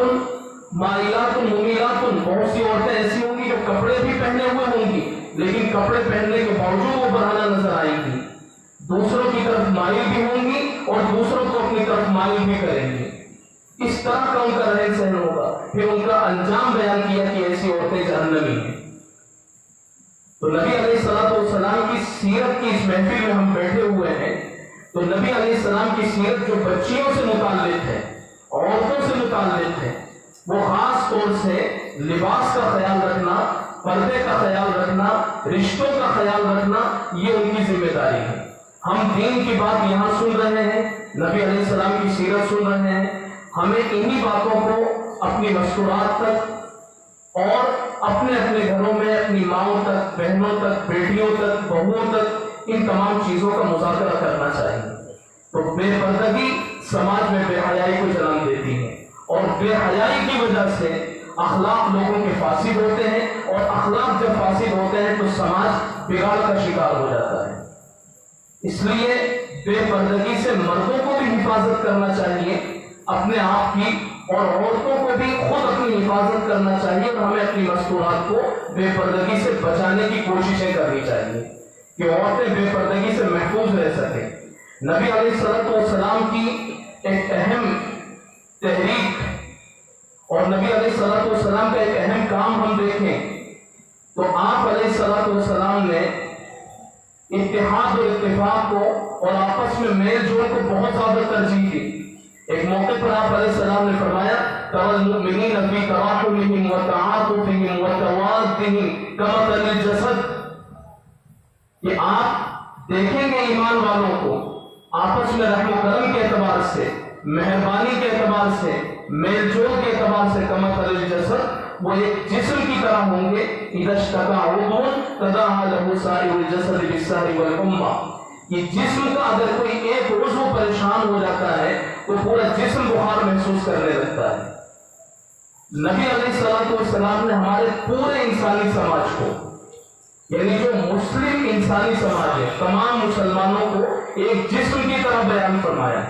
مائلات ممیلات، بہت سی عورتیں ایسی ہوں گی جو کپڑے بھی پہنے ہوئے ہوں گی لیکن کپڑے پہننے کے باوجود وہ برہنہ نظر آئیں گی، دوسروں کی طرف مائل بھی ہوں گی اور دوسروں کو اپنی طرف مائل بھی کریں گی۔ اس طرح کا ان کا رہن سہن ہوگا۔ پھر ان کا انجام بیان کیا کہ ایسی عورتیں جہنمی ہیں۔ تو نبی علیہ الصلوۃ والسلام کی سیرت کی اس محفل میں ہم بیٹھے ہوئے ہیں، تو نبی علیہ السلام کی سیرت جو بچیوں سے متعلق ہے، عورتوں سے متعلق ہے، وہ خاص طور سے لباس کا خیال رکھنا، پردے کا خیال رکھنا، رشتوں کا خیال رکھنا، یہ ان کی ذمہ داری ہے۔ ہم دین کی بات یہاں سن رہے ہیں، نبی علیہ السلام کی سیرت سن رہے ہیں، ہمیں انہی باتوں کو اپنی مستورات تک اور اپنے گھروں میں اپنی ماؤں تک، بہنوں تک، بیٹیوں تک، بہوؤں تک ان تمام چیزوں کا مذاکرہ کرنا چاہیے۔ تو بے پردگی سماج میں بے حیائی کو جنم دیتی ہے، اور بے حیائی کی وجہ سے اخلاق لوگوں کے فاسد ہوتے ہیں، اور اخلاق جب فاسد ہوتے ہیں تو سماج بگاڑ کا شکار ہو جاتا ہے۔ اس لیے بے پردگی سے مردوں کو بھی حفاظت کرنا چاہیے اپنے آپ کی، اور عورتوں کو بھی خود اپنی حفاظت کرنا چاہیے، اور ہمیں اپنی مستورات کو بے پردگی سے بچانے کی کوششیں کرنی چاہیے کہ عورتیں بے پردگی سے محفوظ رہ سکیں۔ نبی علیہ الصلوۃ والسلام کی ایک اہم تحریک اور نبی علیہ الصلوۃ والسلام کا ایک اہم کام ہم دیکھیں تو آپ علیہ الصلوۃ والسلام نے اتحاد اور اتفاق کو اور آپس میں میل جول کو بہت زیادہ ترجیح دی۔ ایک موقع پر آپ علیہ السلام نے فرمایا تَرَى الْمُؤْمِنِينَ فِي تَرَاحُمِهِمْ وَتَعَاطُفِهِمْ وَتَوَادِّهِمْ كَمَثَلِ الْجَسَدِ، کہ آپ دیکھیں گے ایمان والوں کو آپس میں رحم و کرم کے اعتبار سے، مہربانی کے اعتبار سے، میل جول کے اعتبار سے، كَمَثَلِ الْجَسَدِ، وہ ایک جسم کی طرح ہوں گے. اذا اشتكى عضو تداعى له سائر الجسد بالسهر والحمى. یہ جسم کا اگر کوئی ایک عضو پریشان ہو جاتا ہے تو پورا جسم بخار محسوس کرنے لگتا ہے. نبی علیہ الصلوۃ والسلام نے ہمارے پورے انسانی سماج کو، یعنی جو مسلم انسانی سماج ہے، تمام مسلمانوں کو ایک جسم کی طرح بیان فرمایا.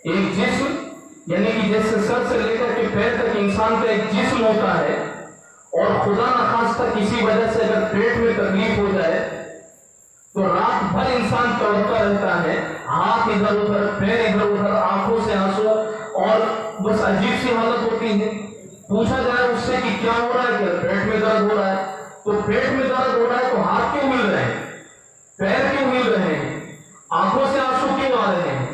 ایک جسم یعنی کہ جیسے سر سے لے کر کے پیر تک انسان کا ایک جسم ہوتا ہے، اور خدا نخواستہ کسی وجہ سے اگر پیٹ میں تکلیف ہو جائے تو رات بھر انسان تڑپتا رہتا ہے، ہاتھ ادھر ادھر، پیر ادھر ادھر، آنکھوں سے آنسو، اور بس عجیب سی حالت ہوتی ہے. پوچھا جائے اس سے کہ کیا ہو رہا ہے، کہ پیٹ میں درد ہو رہا ہے. تو پیٹ میں درد ہو رہا ہے تو ہاتھ کیوں مل رہے ہیں، پیر کیوں مل رہے ہیں، آنکھوں سے آنسو کیوں آ رہے ہیں؟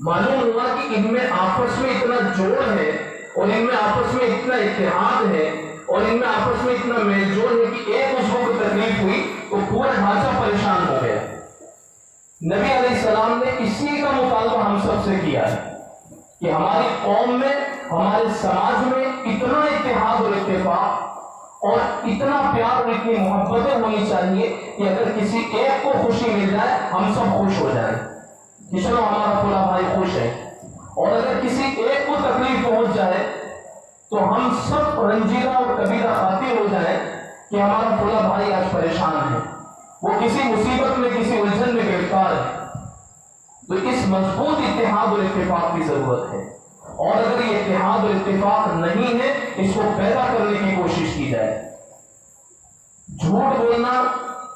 معلوم ہوا کہ ان میں آپس میں اتنا جوڑ ہے، اور ان میں آپس میں اتنا اتحاد ہے، اور ان میں آپس میں اتنا میل جول ہے کہ ایک عضو کو تکلیف ہوئی تو پورا ڈھانچہ پریشان ہو گیا. نبی علیہ السلام نے اسی کا مطالبہ ہم سب سے کیا ہے کہ ہماری قوم میں، ہمارے سماج میں اتنا اتحاد اور اتفاق اور اتنا پیار اور اتنی محبتیں ہونی چاہیے کہ اگر کسی ایک کو خوشی مل جائے ہم سب خوش ہو جائیں کہ چلو ہمارا فلاں بھائی خوش ہے. اور اگر کسی ایک کو تکلیف پہنچ جائے تو ہم سب رنجیدہ اور کبیرہ خاطر ہو جائیں کہ ہمارا فلاں بھائی آج پریشان ہے، وہ کسی مصیبت میں، کسی الجھن میں گرفتار ہے. تو اس مضبوط اتحاد اور اتفاق کی ضرورت ہے، اور اگر یہ اتحاد اور اتفاق نہیں ہے اس کو پیدا کرنے کی کوشش کی جائے. جھوٹ بولنا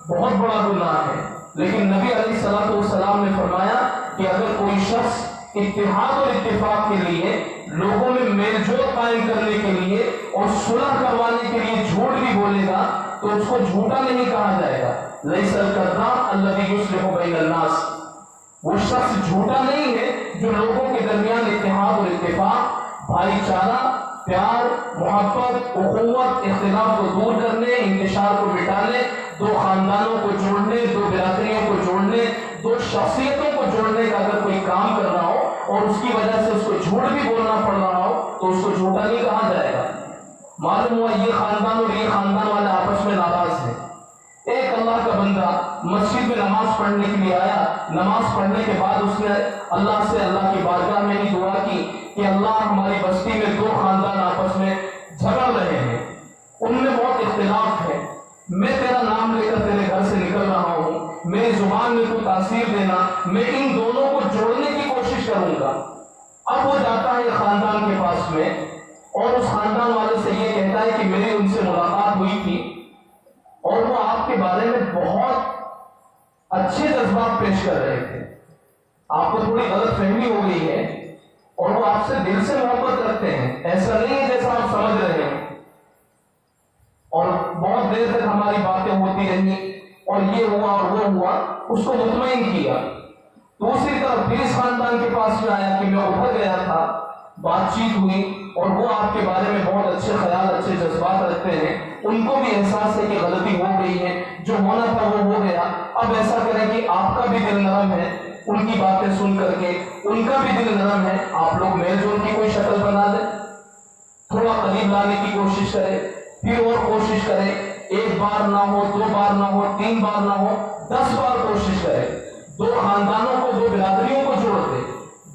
بہت بڑا گناہ ہے، لیکن نبی علیہ الصلوۃ والسلام نے فرمایا کہ اگر کوئی شخص اتحاد اور اتفاق کے لیے، لوگوں میں میل جول قائم کرنے کے لیے اور صلح کروانے کے لیے جھوٹ بھی بولے گا تو اس کو جھوٹا نہیں کہا جائے گا. لیس الکذاب الذی یصلح بین الناس. وہ شخص جھوٹا نہیں ہے جو لوگوں کے درمیان اتحاد اور اتفاق، بھائی چارہ، پیار، محبت، اخوت، اختلاف کو دور کرنے، انتشار کو مٹانے، دو خاندانوں کو جوڑنے، دو برادریوں کو جوڑنے، دو شخصیتوں کو جوڑنے کا اگر کوئی کام کر رہا ہو اور اس کی وجہ سے اس کو جھوٹ بھی بولنا پڑ رہا ہو تو اس کو جھوٹا نہیں کہا جائے گا. معلوم ہوا یہ خاندان اور یہ خاندان والے آپس میں ناراض ہیں. ایک اللہ کا بندہ مسجد میں نماز پڑھنے کے لیے آیا، نماز پڑھنے کے بعد اس نے اللہ سے، اللہ کی بارگاہ میں ہی دعا کی کہ اللہ ہماری بستی میں دو خاندان آپس میں جھگڑ رہے ہیں، ان میں بہت اختلاف ہے، میں تیرا نام لے کر تیرے گھر سے نکل رہا ہوں، میری زبان میں تو تاثیر دینا، میں ان دونوں کو جوڑنے کی کوشش کروں گا. اب وہ جاتا ہے خاندان کے پاس میں اور اس خاندان والے سے یہ کہتا ہے کہ میری ان سے ملاقات ہوئی تھی اور وہ آپ کے بارے میں بہت اچھے جذبات پیش کر رہے تھے، آپ کو تھوڑی غلط فہمی ہو گئی ہے اور وہ آپ سے دل سے محبت رکھتے ہیں، ایسا نہیں ہے جیسا آپ سمجھ رہے ہیں. اور بہت دیر تک ہماری باتیں ہوتی رہی اور یہ ہوا اور وہ ہوا، اس کو مطمئن کیا. دوسری طرف پھر اس خاندان کے پاس میں آیا کہ میں ابھر گیا تھا، بات چیت ہوئی اور وہ آپ کے بارے میں بہت اچھے خیال، اچھے جذبات رکھتے ہیں، ان کو بھی احساس ہے کہ غلطی ہو گئی ہے، جو ہونا تھا وہ ہو گیا. اب ایسا کریں کہ آپ کا بھی دل نرم ہے، ان کی باتیں سن کر کے ان کا بھی دل نرم ہے، آپ لوگ میل جول کی کوئی شکل بنا دیں، تھوڑا قریب لانے کی کوشش کریں، پھر اور کوشش کریں، ایک بار نہ ہو، دو بار نہ ہو، 3 بار نہ ہو، 10 بار کوشش کریں. دو خاندانوں کو، دو برادریوں کو جوڑ دے،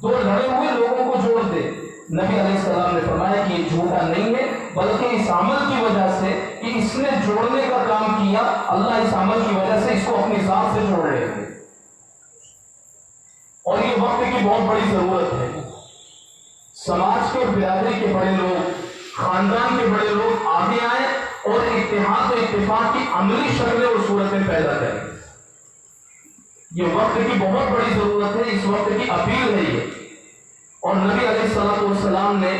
دو لڑے ہوئے لوگوں کو جوڑ دے. نبی علیہ السلام نے فرمایا کہ یہ جھوٹا نہیں ہے، بلکہ اس عمل کی وجہ سے کہ اس نے جوڑنے کا کام کیا، اللہ اس عمل کی وجہ سے اس کو اپنی ذات سے جوڑ رہے تھے. اور یہ وقت کی بہت بڑی ضرورت ہے. سماج کے اور برادری کے بڑے لوگ، خاندان کے بڑے لوگ آگے آئیں اور اتحاد و اتفاق کی عملی شکلیں اور صورتیں پیدا کریں. یہ وقت کی بہت بڑی ضرورت ہے، اس وقت کی اپیل ہے یہ. اور نبی علیہ الصلوۃ والسلام نے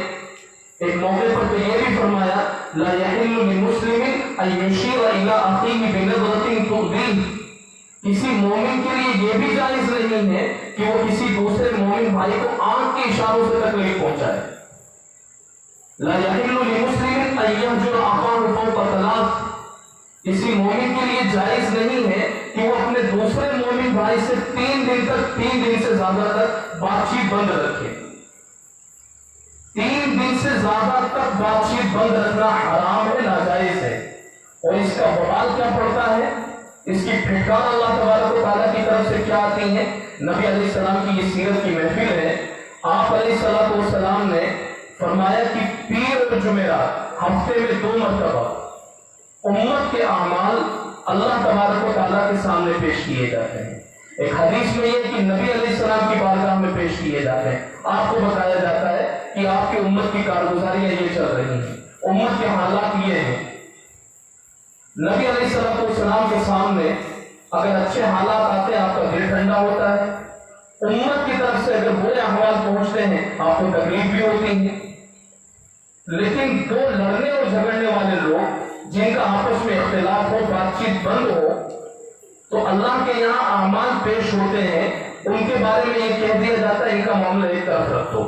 ایک موقع پر تو یہ بھی فرمایا لا يحل لمسلم ان يشير الى اخيه بنظرة تؤذيه. کسی مومن کے لیے یہ بھی جائز نہیں ہے کہ وہ کسی دوسرے مومن بھائی کو آنکھ کے اشاروں سے تکلیف پہنچائے. لا يحل لمسلم ان يهجر اخاه فوق 3. کسی مومن کے لیے جائز نہیں ہے کہ وہ اپنے دوسرے مومن بھائی سے 3 دن تک، 3 دن سے زیادہ تک بات چیت بند رکھے. 3 دن سے زیادہ تک بات چیت بند رکھنا حرام ہے، ناجائز ہے، اور اس کا وبال کیا پڑتا ہے، اس کی پھٹکار اللہ تبارک و تعالیٰ کی طرف سے کیا آتی ہے۔ نبی علیہ السلام کی یہ سیرت کی محفل ہے، آپ علیہ السلام نے فرمایا کہ پیر اور جمعرات ہفتے میں 2 مرتبہ امت کے اعمال اللہ تبارک و تعالیٰ کے سامنے پیش کیے جاتے ہیں۔ ایک حدیث میں یہ کہ نبی علیہ السلام کی بارگاہ میں پیش کیے جاتے ہیں، آپ کو بتایا جاتا ہے کہ آپ کی امت کی کارگزاریاں یہ چل رہی ہیں، امت کے حالات یہ ہیں۔ نبی علیہ السلام کے سامنے اگر اچھے حالات آتے ہیں آپ کا دل ٹھنڈا ہوتا ہے، امت کی طرف سے اگر برے احوال پہنچتے ہیں آپ کو تکلیف بھی ہوتی ہے۔ لیکن 2 لڑنے اور جھگڑنے والے لوگ جن کا آپس میں اختلاف ہو، بات چیت بند ہو، تو اللہ کے یہاں اعمال پیش ہوتے ہیں، ان کے بارے میں یہ کہہ دیا جاتا ہے ان کا معاملہ ایک طرف رکھ دو،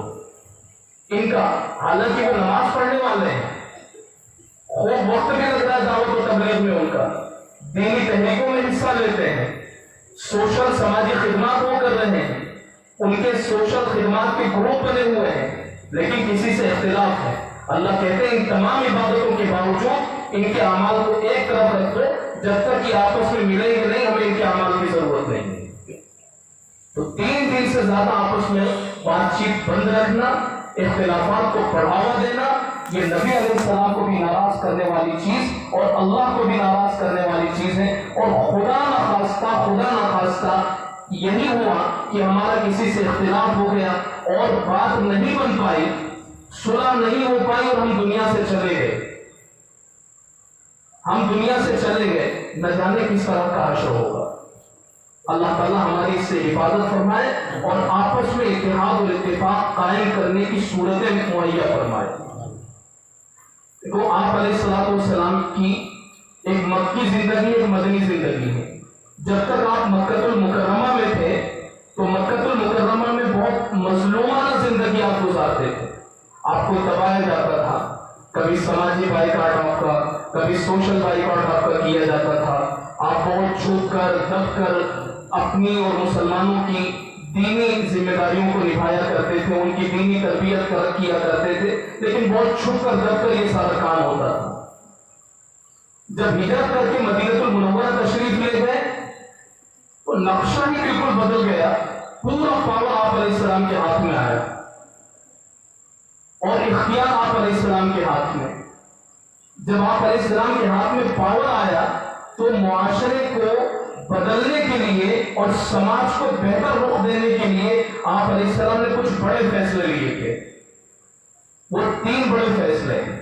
ان کا، حالانکہ وہ نماز پڑھنے والے ہیں، خوب وقت بھی لگ رہا ہے دعوت و تبلیغ میں، ان کا دینی تحریکوں میں حصہ لیتے ہیں، سوشل سماجی خدمات وہ کر رہے ہیں، ان کے سوشل خدمات کے گروپ بنے ہوئے ہیں، لیکن کسی سے اختلاف ہے۔ اللہ کہتے ہیں ان تمام عبادتوں کے باوجود ان کے اعمال کو ایک طرف رکھ دو، جب تک یہ آپس میں ملیں گے نہیں، ہمیں ان کے اعمال کی ضرورت نہیں ہے۔ تو 3 دن سے زیادہ آپس میں بات چیت بند رکھنا، اختلافات کو بڑھاوا دینا، یہ نبی علیہ السلام کو بھی ناراض کرنے والی چیز اور اللہ کو بھی ناراض کرنے والی چیز ہے۔ اور خدا نخواستہ یہی ہوا کہ ہمارا کسی سے اختلاف ہو گیا اور بات نہیں بن پائی، صلح نہیں ہو پائی اور ہم دنیا سے چلے گئے، نہ جانے کس طرح کا حشر ہوگا۔ اللہ تعالیٰ ہماری اس سے حفاظت فرمائے اور آپس میں اتحاد اور اتفاق قائم کرنے کی صورتیں مہیا فرمائے۔ دیکھو، آپ علیہ السلام کی ایک مکی زندگی، ایک مدنی زندگی ہے۔ جب تک آپ مکہ المکرمہ میں تھے تو مکہ المکرمہ میں بہت مظلومانہ زندگی آپ گزارتے تھے، آپ کو دبایا جاتا تھا، کبھی سماجی بائیکاٹ آپ کا، کبھی سوشل بائیکاٹ آپ کا کیا جاتا تھا، آپ بہت چھپ کر دب کر اپنی اور مسلمانوں کی دینی ذمہ داریوں کو نبھایا کرتے تھے، ان کی دینی تربیت کیا کرتے تھے، لیکن بہت چھپ کر دب کر یہ سارا کام ہوتا تھا۔ جب ہجرت کر کے مدینہ المنورہ تشریف لے گئے تو نقشہ ہی بالکل بدل گیا، پورا پاور آپ علیہ السلام کے ہاتھ میں آیا اور اختیار آپ علیہ السلام کے ہاتھ میں۔ جب آپ علیہ السلام کے ہاتھ میں پاور آیا تو معاشرے کو بدلنے کے لیے اور سماج کو بہتر رخ دینے کے لیے آپ علیہ السلام نے کچھ بڑے فیصلے لیے تھے۔ وہ 3 بڑے فیصلے ہیں۔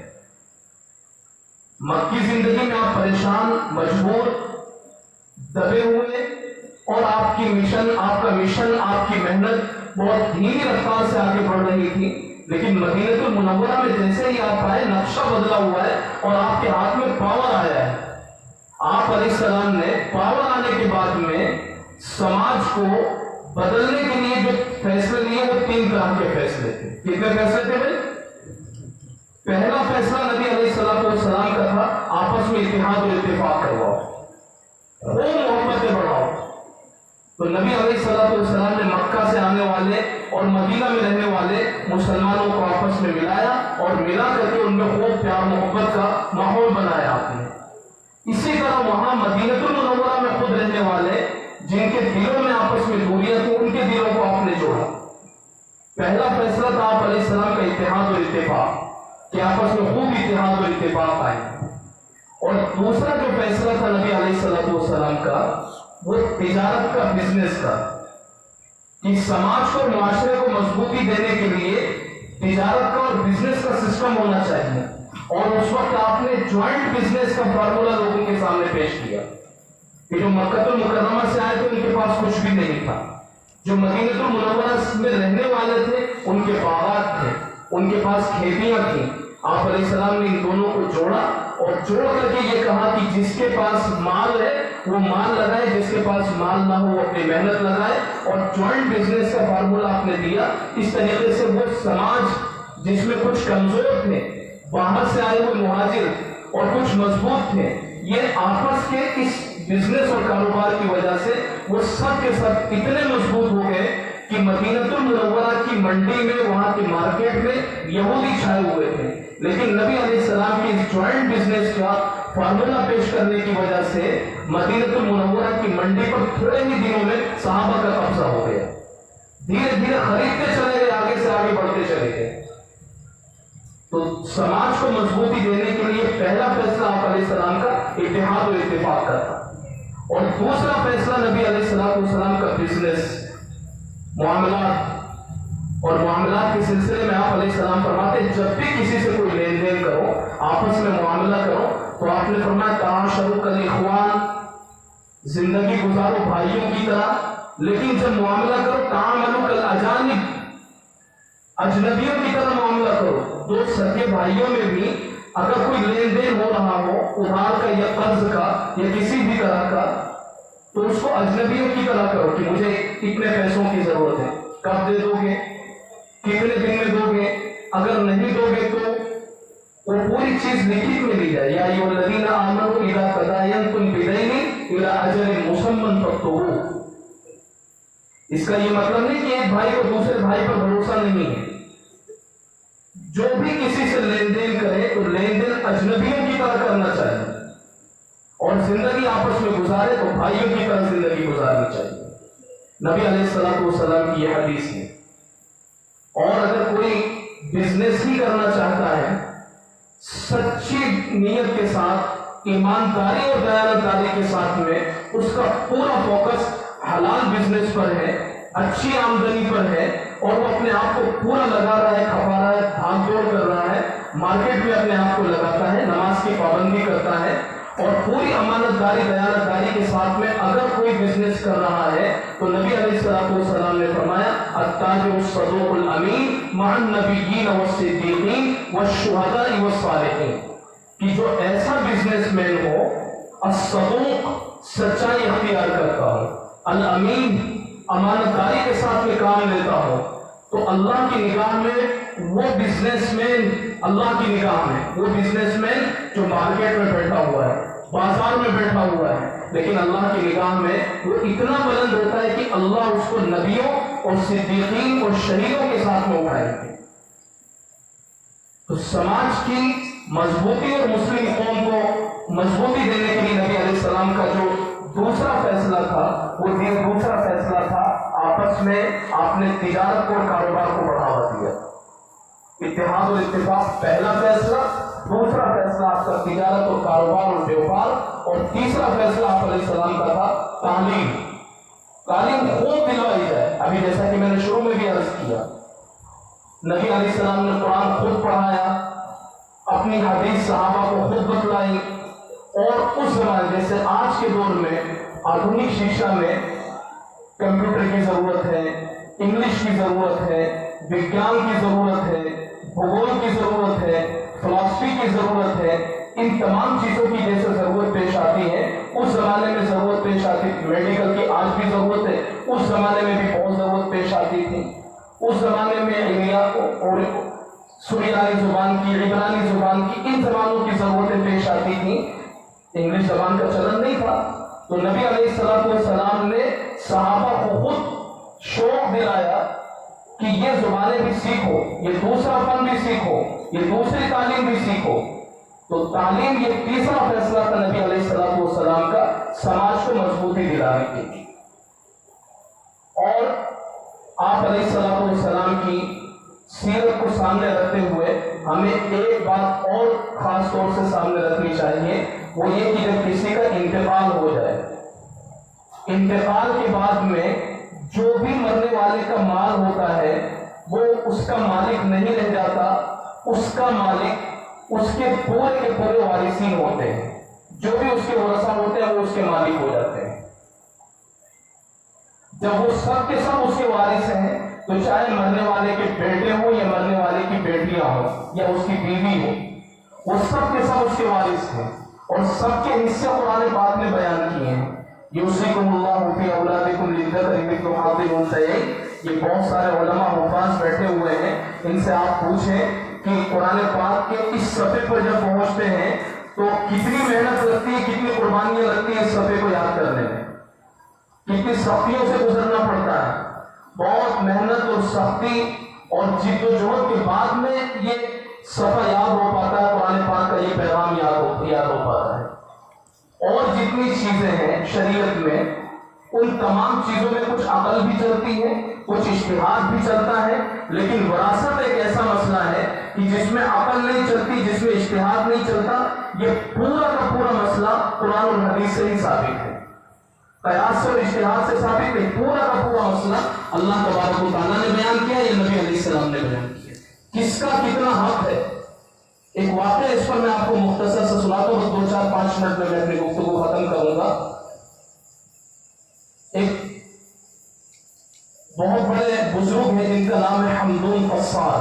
مکی زندگی میں آپ پریشان، مجبور، دبے ہوئے اور آپ کا مشن، آپ کی محنت بہت دھیمی رفتار سے آگے بڑھ رہی تھی، لیکن مدینہ المنورہ میں جیسے ہی آپ آئے نقشہ بدلا ہوا ہے اور آپ کے ہاتھ میں پاور آیا ہے۔ آپ علیہ السلام نے پاور آنے کے بعد میں سماج کو بدلنے کے لیے جو فیصلے لیے وہ 3 طرح کے فیصلے تھے۔ کتنے فیصلے تھے بھائی؟ پہلا فیصلہ نبی علیہ السلام کا تھا، آپس میں اتحاد اور اتفاق کرواؤ، خوب محبتیں بڑھاؤ۔ تو نبی علیہ السلام نے مکہ سے آنے والے اور مدینہ میں رہنے والے مسلمانوں کو آپس میں ملایا اور ملا کر کے ان میں خوب پیار محبت کا ماحول بنایا آپ نے۔ اسی طرح وہاں مدینہ المنورہ میں خود رہنے والے جن کے دلوں میں آپس میں دوریاں تھیں، ان کے دلوں کو آپ نے جوڑا۔ پہلا فیصلہ تھا آپ علیہ السلام کا اتحاد اور اتفاق، کہ آپس میں خوب اتحاد اور اتفاق آئے۔ اور دوسرا جو فیصلہ تھا نبی علیہ السلام کا وہ تجارت کا، بزنس کا، کہ سماج کو، معاشرے کو مضبوطی دینے کے لیے تجارت کا اور بزنس کا سسٹم ہونا چاہیے۔ اور اس وقت آپ نے جوائنٹ بزنس کا فارمولا لوگوں کے سامنے پیش کیا کہ جو مکہ المکرمہ سے آئے تھے ان کے پاس کچھ بھی نہیں تھا، جو مدینہ المنورہ میں رہنے والے تھے ان کے باغات تھے، ان کے پاس کھیتیاں تھیں۔ آپ علیہ السلام نے ان دونوں کو جوڑا اور جوڑ کر کے یہ کہا کہ جس کے پاس مال ہے وہ مال لگائے، جس کے پاس مال نہ ہو وہ اپنی محنت لگائے، اور جوائنٹ بزنس کا فارمولا آپ نے دیا۔ اس طریقے سے وہ سماج جس میں کچھ کمزور تھے، باہر سے آئے ہوئے مہاجر، اور کچھ مضبوط تھے، یہ آپس کے اس بزنس اور کاروبار کی وجہ سے وہ سب کے سب اتنے مضبوط ہو گئے کہ مدینہ المنورہ کی منڈی میں، وہاں کی مارکیٹ میں یہودی چھائے ہوئے تھے، لیکن نبی علیہ السلام کی اس جوائنٹ بزنس کا فارمولا پیش کرنے کی وجہ سے مدینہ المنورہ کی منڈی پر تھوڑے ہی دنوں میں صحابہ کا قبضہ ہو گیا. دھیرے دھیرے خریدتے چلے گئے، آگے سے آگے بڑھتے چلے گئے. تو سماج کو مضبوطی دینے کے لیے پہلا فیصلہ آپ علیہ السلام کا اتحاد و اتفاق کا تھا، اور دوسرا فیصلہ نبی علیہ السلام کا بزنس، معاملات، اور معاملات کے سلسلے میں آپ علیہ السلام فرماتے ہیں جب بھی کسی سے کوئی لین دین کرو، آپس میں معاملہ کرو، تو آپ نے فرمایا تعاشروا کالاخوان، زندگی گزارو بھائیوں کی طرح، لیکن جب معاملہ کرو تعاملوا کالاجانب، اجنبیوں کی طرح معاملہ کرو. دو سگے بھائیوں میں بھی اگر کوئی لین دین ہو رہا ہو ادھار کا یا قرض کا یا کسی بھی طرح کا، تو اس کو اجنبیوں کی طرح کرو کہ مجھے اتنے پیسوں کی ضرورت ہے، کب دے دو گے، کتنے دن میں دو گے، اگر نہیں دو گے تو وہ پوری چیز لکھت میں لی جائے. یا ایھا الذین آمنوا اذا تداینتم بدین الی اجل مسمى فاکتبوہ. اس کا یہ مطلب نہیں کہ ایک بھائی کو دوسرے بھائی پر بھروسہ نہیں ہے. جو بھی کسی سے لین دین کرے تو لین دین اجنبیوں کی طرح کرنا چاہیے، اور زندگی آپس میں گزارے تو بھائیوں کی طرح زندگی گزارنی چاہیے. نبی علیہ السلام کی یہ حدیث ہے. اور اگر کوئی بزنس ہی کرنا چاہتا ہے سچی نیت کے ساتھ، ایمانداری اور دیانتداری کے ساتھ میں، اس کا پورا فوکس حلال بزنس پر ہے، اچھی آمدنی پر ہے، اور وہ اپنے آپ کو پورا لگا رہا ہے، کھپا رہا ہے، بھاگ دوڑ کر رہا ہے، مارکیٹ میں اپنے آپ کو لگاتا ہے، نماز کی پابندی کرتا ہے، اور پوری امانت داری دیانتداری کے ساتھ میں اگر کوئی بزنس کر رہا ہے تو نبی علیہ السلام نے فرمایا التاجر الصدوق الامین مع النبیین والصدیقین والشہداء والصالحین، کہ جو ایسا بزنس مین ہو، الصدوق سچائی اختیار کرتا ہو، الامین امانت داری کے ساتھ میں کام لیتا ہو، تو اللہ کی نگاہ میں وہ بزنس مین، اللہ کی نگاہ میں وہ بزنس مین جو مارکیٹ میں بیٹھا ہوا ہے، بازار میں بیٹھا ہوا ہے، لیکن اللہ کی نگاہ میں وہ اتنا بلند ہوتا ہے کہ اللہ اس کو نبیوں اور صدیقین اور شہیدوں کے ساتھ میں اٹھائے گے. تو سماج کی مضبوطی اور مسلم قوم کو مضبوطی دینے کے لیے نبی علیہ السلام کا جو دوسرا فیصلہ تھا، وہ دوسرا فیصلہ تھا آپس میں آپ نے تجارت اور کاروبار کو بڑھاوا دیا. اتحاد اور اتفاق پہلا فیصلہ، دوسرا فیصلہ آپ کا تجارت اور کاروبار اور بیوپار، اور تیسرا فیصلہ آپ علیہ السلام کا تھا تعلیم. تعلیم خوب دلوائی جائے. ابھی جیسا کہ میں نے شروع میں بھی عرض کیا، نبی علیہ السلام نے قرآن خود پڑھایا، اپنی حدیث صحابہ کو خود بتلائی، اور اس زمانے جیسے آج کے دور میں آدھونک شکشا میں کمپیوٹر کی ضرورت ہے، انگلش کی ضرورت ہے، وگیان کی ضرورت ہے، بھگول کی ضرورت ہے، فلسفی کی ضرورت ہے، ان تمام چیزوں کی جیسے ضرورت پیش آتی ہے، اس زمانے میں ضرورت پیش آتی تھی. میڈیکل کی آج بھی ضرورت ہے، اس زمانے میں بھی بہت ضرورت پیش آتی تھی. اس زمانے میں اور سریانی زبان کی، عبرانی زبان کی، ان زبانوں کی ضرورتیں پیش آتی تھیں. انگلش زبان کا چلن نہیں تھا، تو نبی علیہ السلام نے صحابہ کو خود شوق دلایا کہ یہ زبانیں بھی سیکھو، یہ دوسرا فن بھی سیکھو، یہ دوسری تعلیم بھی سیکھو. تو تعلیم یہ تیسرا فیصلہ تھا نبی علیہ السلام کا سماج کو مضبوطی دلانے کے لیے. اور آپ علیہ السلام کی سیرت کو سامنے رکھتے ہوئے ہمیں ایک بات اور خاص طور سے سامنے رکھنی چاہیے، وہ یہ کہ جب کسی کا انتقال ہو جائے، انتقال کے بعد میں جو بھی مرنے والے کا مال ہوتا ہے وہ اس کا مالک نہیں رہ جاتا، اس کا مالک اس کے پورے وارثین ہوتے ہیں. جو بھی اس کے ورثہ ہوتے ہیں وہ اس کے مالک ہو جاتے ہیں. جب وہ سب کے سب اس کے وارث ہیں تو چاہے مرنے والے کے بیٹے ہوں یا مرنے والے کی بیٹیاں ہوں یا اس کی بیوی ہو، وہ سب کے سب اس کے وارث ہیں، اور سب کے حصے قرآن پاک نے بیان کیے ہیں. یوصیکم اللہ فی اولادکم للذکر مثل حظ الانثیین. یہ بہت سارے علماء حفاظ بیٹھے ہوئے ہیں، ان سے آپ پوچھیں کہ قرآن پاک کے اس صفحے پر جب پہنچتے ہیں تو کتنی محنت لگتی ہے، کتنی قربانیاں لگتی ہیں اس صفحے کو یاد کرنے میں، کتنی سختیوں سے گزرنا پڑتا ہے. بہت محنت اور سختی اور جد و جہد کے بعد میں یہ صفحہ یاد ہو پاتا ہے، قرآن پاک کا یہ پیغام یاد ہو پاتا ہے۔ اور جتنی چیزیں ہیں شریعت میں، ان تمام چیزوں میں کچھ عقل بھی چلتی ہے، کچھ اجتہاد بھی چلتا ہے، لیکن وراثت ایک ایسا مسئلہ ہے کہ جس میں عقل نہیں چلتی، جس میں اجتہاد نہیں چلتا، یہ پورا کا پورا مسئلہ قرآن اور حدیث سے ہی ثابت ہے، قیاس اور اجتہاد سے ثابت ہے۔ پورا کا پورا مسئلہ اللہ تبارک و تعالیٰ نے بیان کیا یا نبی علیہ السلام نے بیان کیا، کس کا کتنا حق ہے۔ ایک واقعہ اس پر میں آپ کو مختصر سے سناتا ہوں، 2-4-5 منٹ میں اپنی گفتگو ختم کروں گا۔ ایک بہت بڑے بزرگ ہیں جن کا نام ہے حمدون قصار،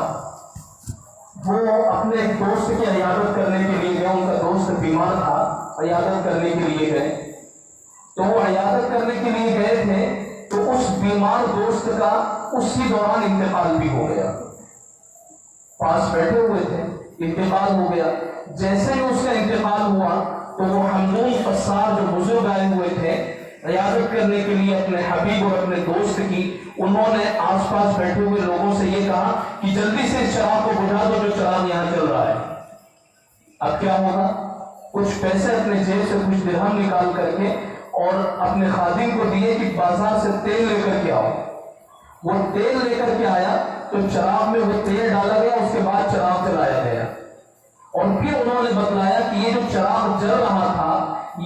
وہ اپنے ایک دوست کی عیادت کرنے کے لیے گئے، ان کا دوست بیمار تھا، عیادت کرنے کے لیے گئے، تو وہ عیادت کرنے کے لیے گئے تھے تو اس بیمار دوست کا اسی دوران انتقال بھی ہو گیا، پاس بیٹھے ہوئے تھے، انتقال ہو گیا۔ جیسے ہی اس کا انتقال ہوا تو وہ حمدون قصار جو بزرگ آئے ہوئے تھے عیادت کرنے کے لیے اپنے حبیب اور اپنے دوست کی، انہوں نے آس پاس بیٹھے ہوئے لوگوں سے یہ کہا کہ جلدی سے اس چراغ کو بجھا دو جو چراغ یہاں چل رہا ہے۔ اب کیا ہوگا؟ کچھ پیسے اپنے جیب سے کچھ درہم نکال کر کے اور اپنے خادم کو دیے کہ بازار سے تیل لے کر کے آؤ۔ وہ تیل لے کر کے آیا تو چراغ میں وہ تیل ڈالا گیا، اس کے بعد چراغ جلایا گیا، اور پھر انہوں نے بتلایا کہ یہ جو چراغ جل رہا تھا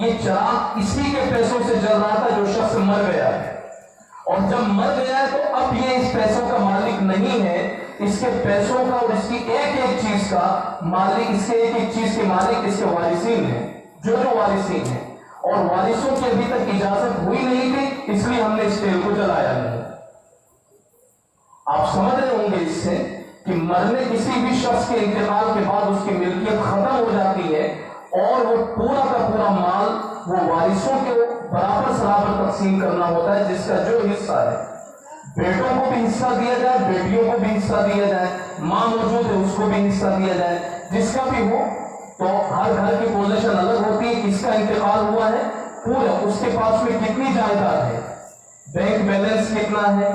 یہ چراغ اسی کے پیسوں سے جل رہا تھا جو شخص مر گیا ہے، اور جب مر گیا ہے تو اب یہ اس پیسوں کا مالک نہیں ہے، اس کے پیسوں کا اور اس کی ایک ایک چیز کا مالک، اس کے ایک ایک چیز کے مالک اس کے وارثین ہیں، جو وارثین ہیں، اور وارثوں کی ابھی تک اجازت ہوئی نہیں تھی، اس لیے ہم نے اس تیل کو جلایا نہیں۔ آپ سمجھ رہے ہوں گے اس سے کہ مرنے کسی بھی شخص کے انتقال کے بعد اس کی ملکیت ختم ہو جاتی ہے، اور وہ پورا کا پورا مال وہ وارثوں کے برابر سرابر تقسیم کرنا ہوتا ہے، جس کا جو حصہ ہے، بیٹوں کو بھی حصہ دیا جائے، بیٹیوں کو بھی حصہ دیا جائے، ماں موجود ہے اس کو بھی حصہ دیا جائے، جس کا بھی ہو۔ تو ہر گھر کی پوزیشن الگ ہوتی ہے، کس کا انتقال ہوا ہے، پورا اس کے پاس میں کتنی جائیداد ہے، بینک بیلنس کتنا ہے،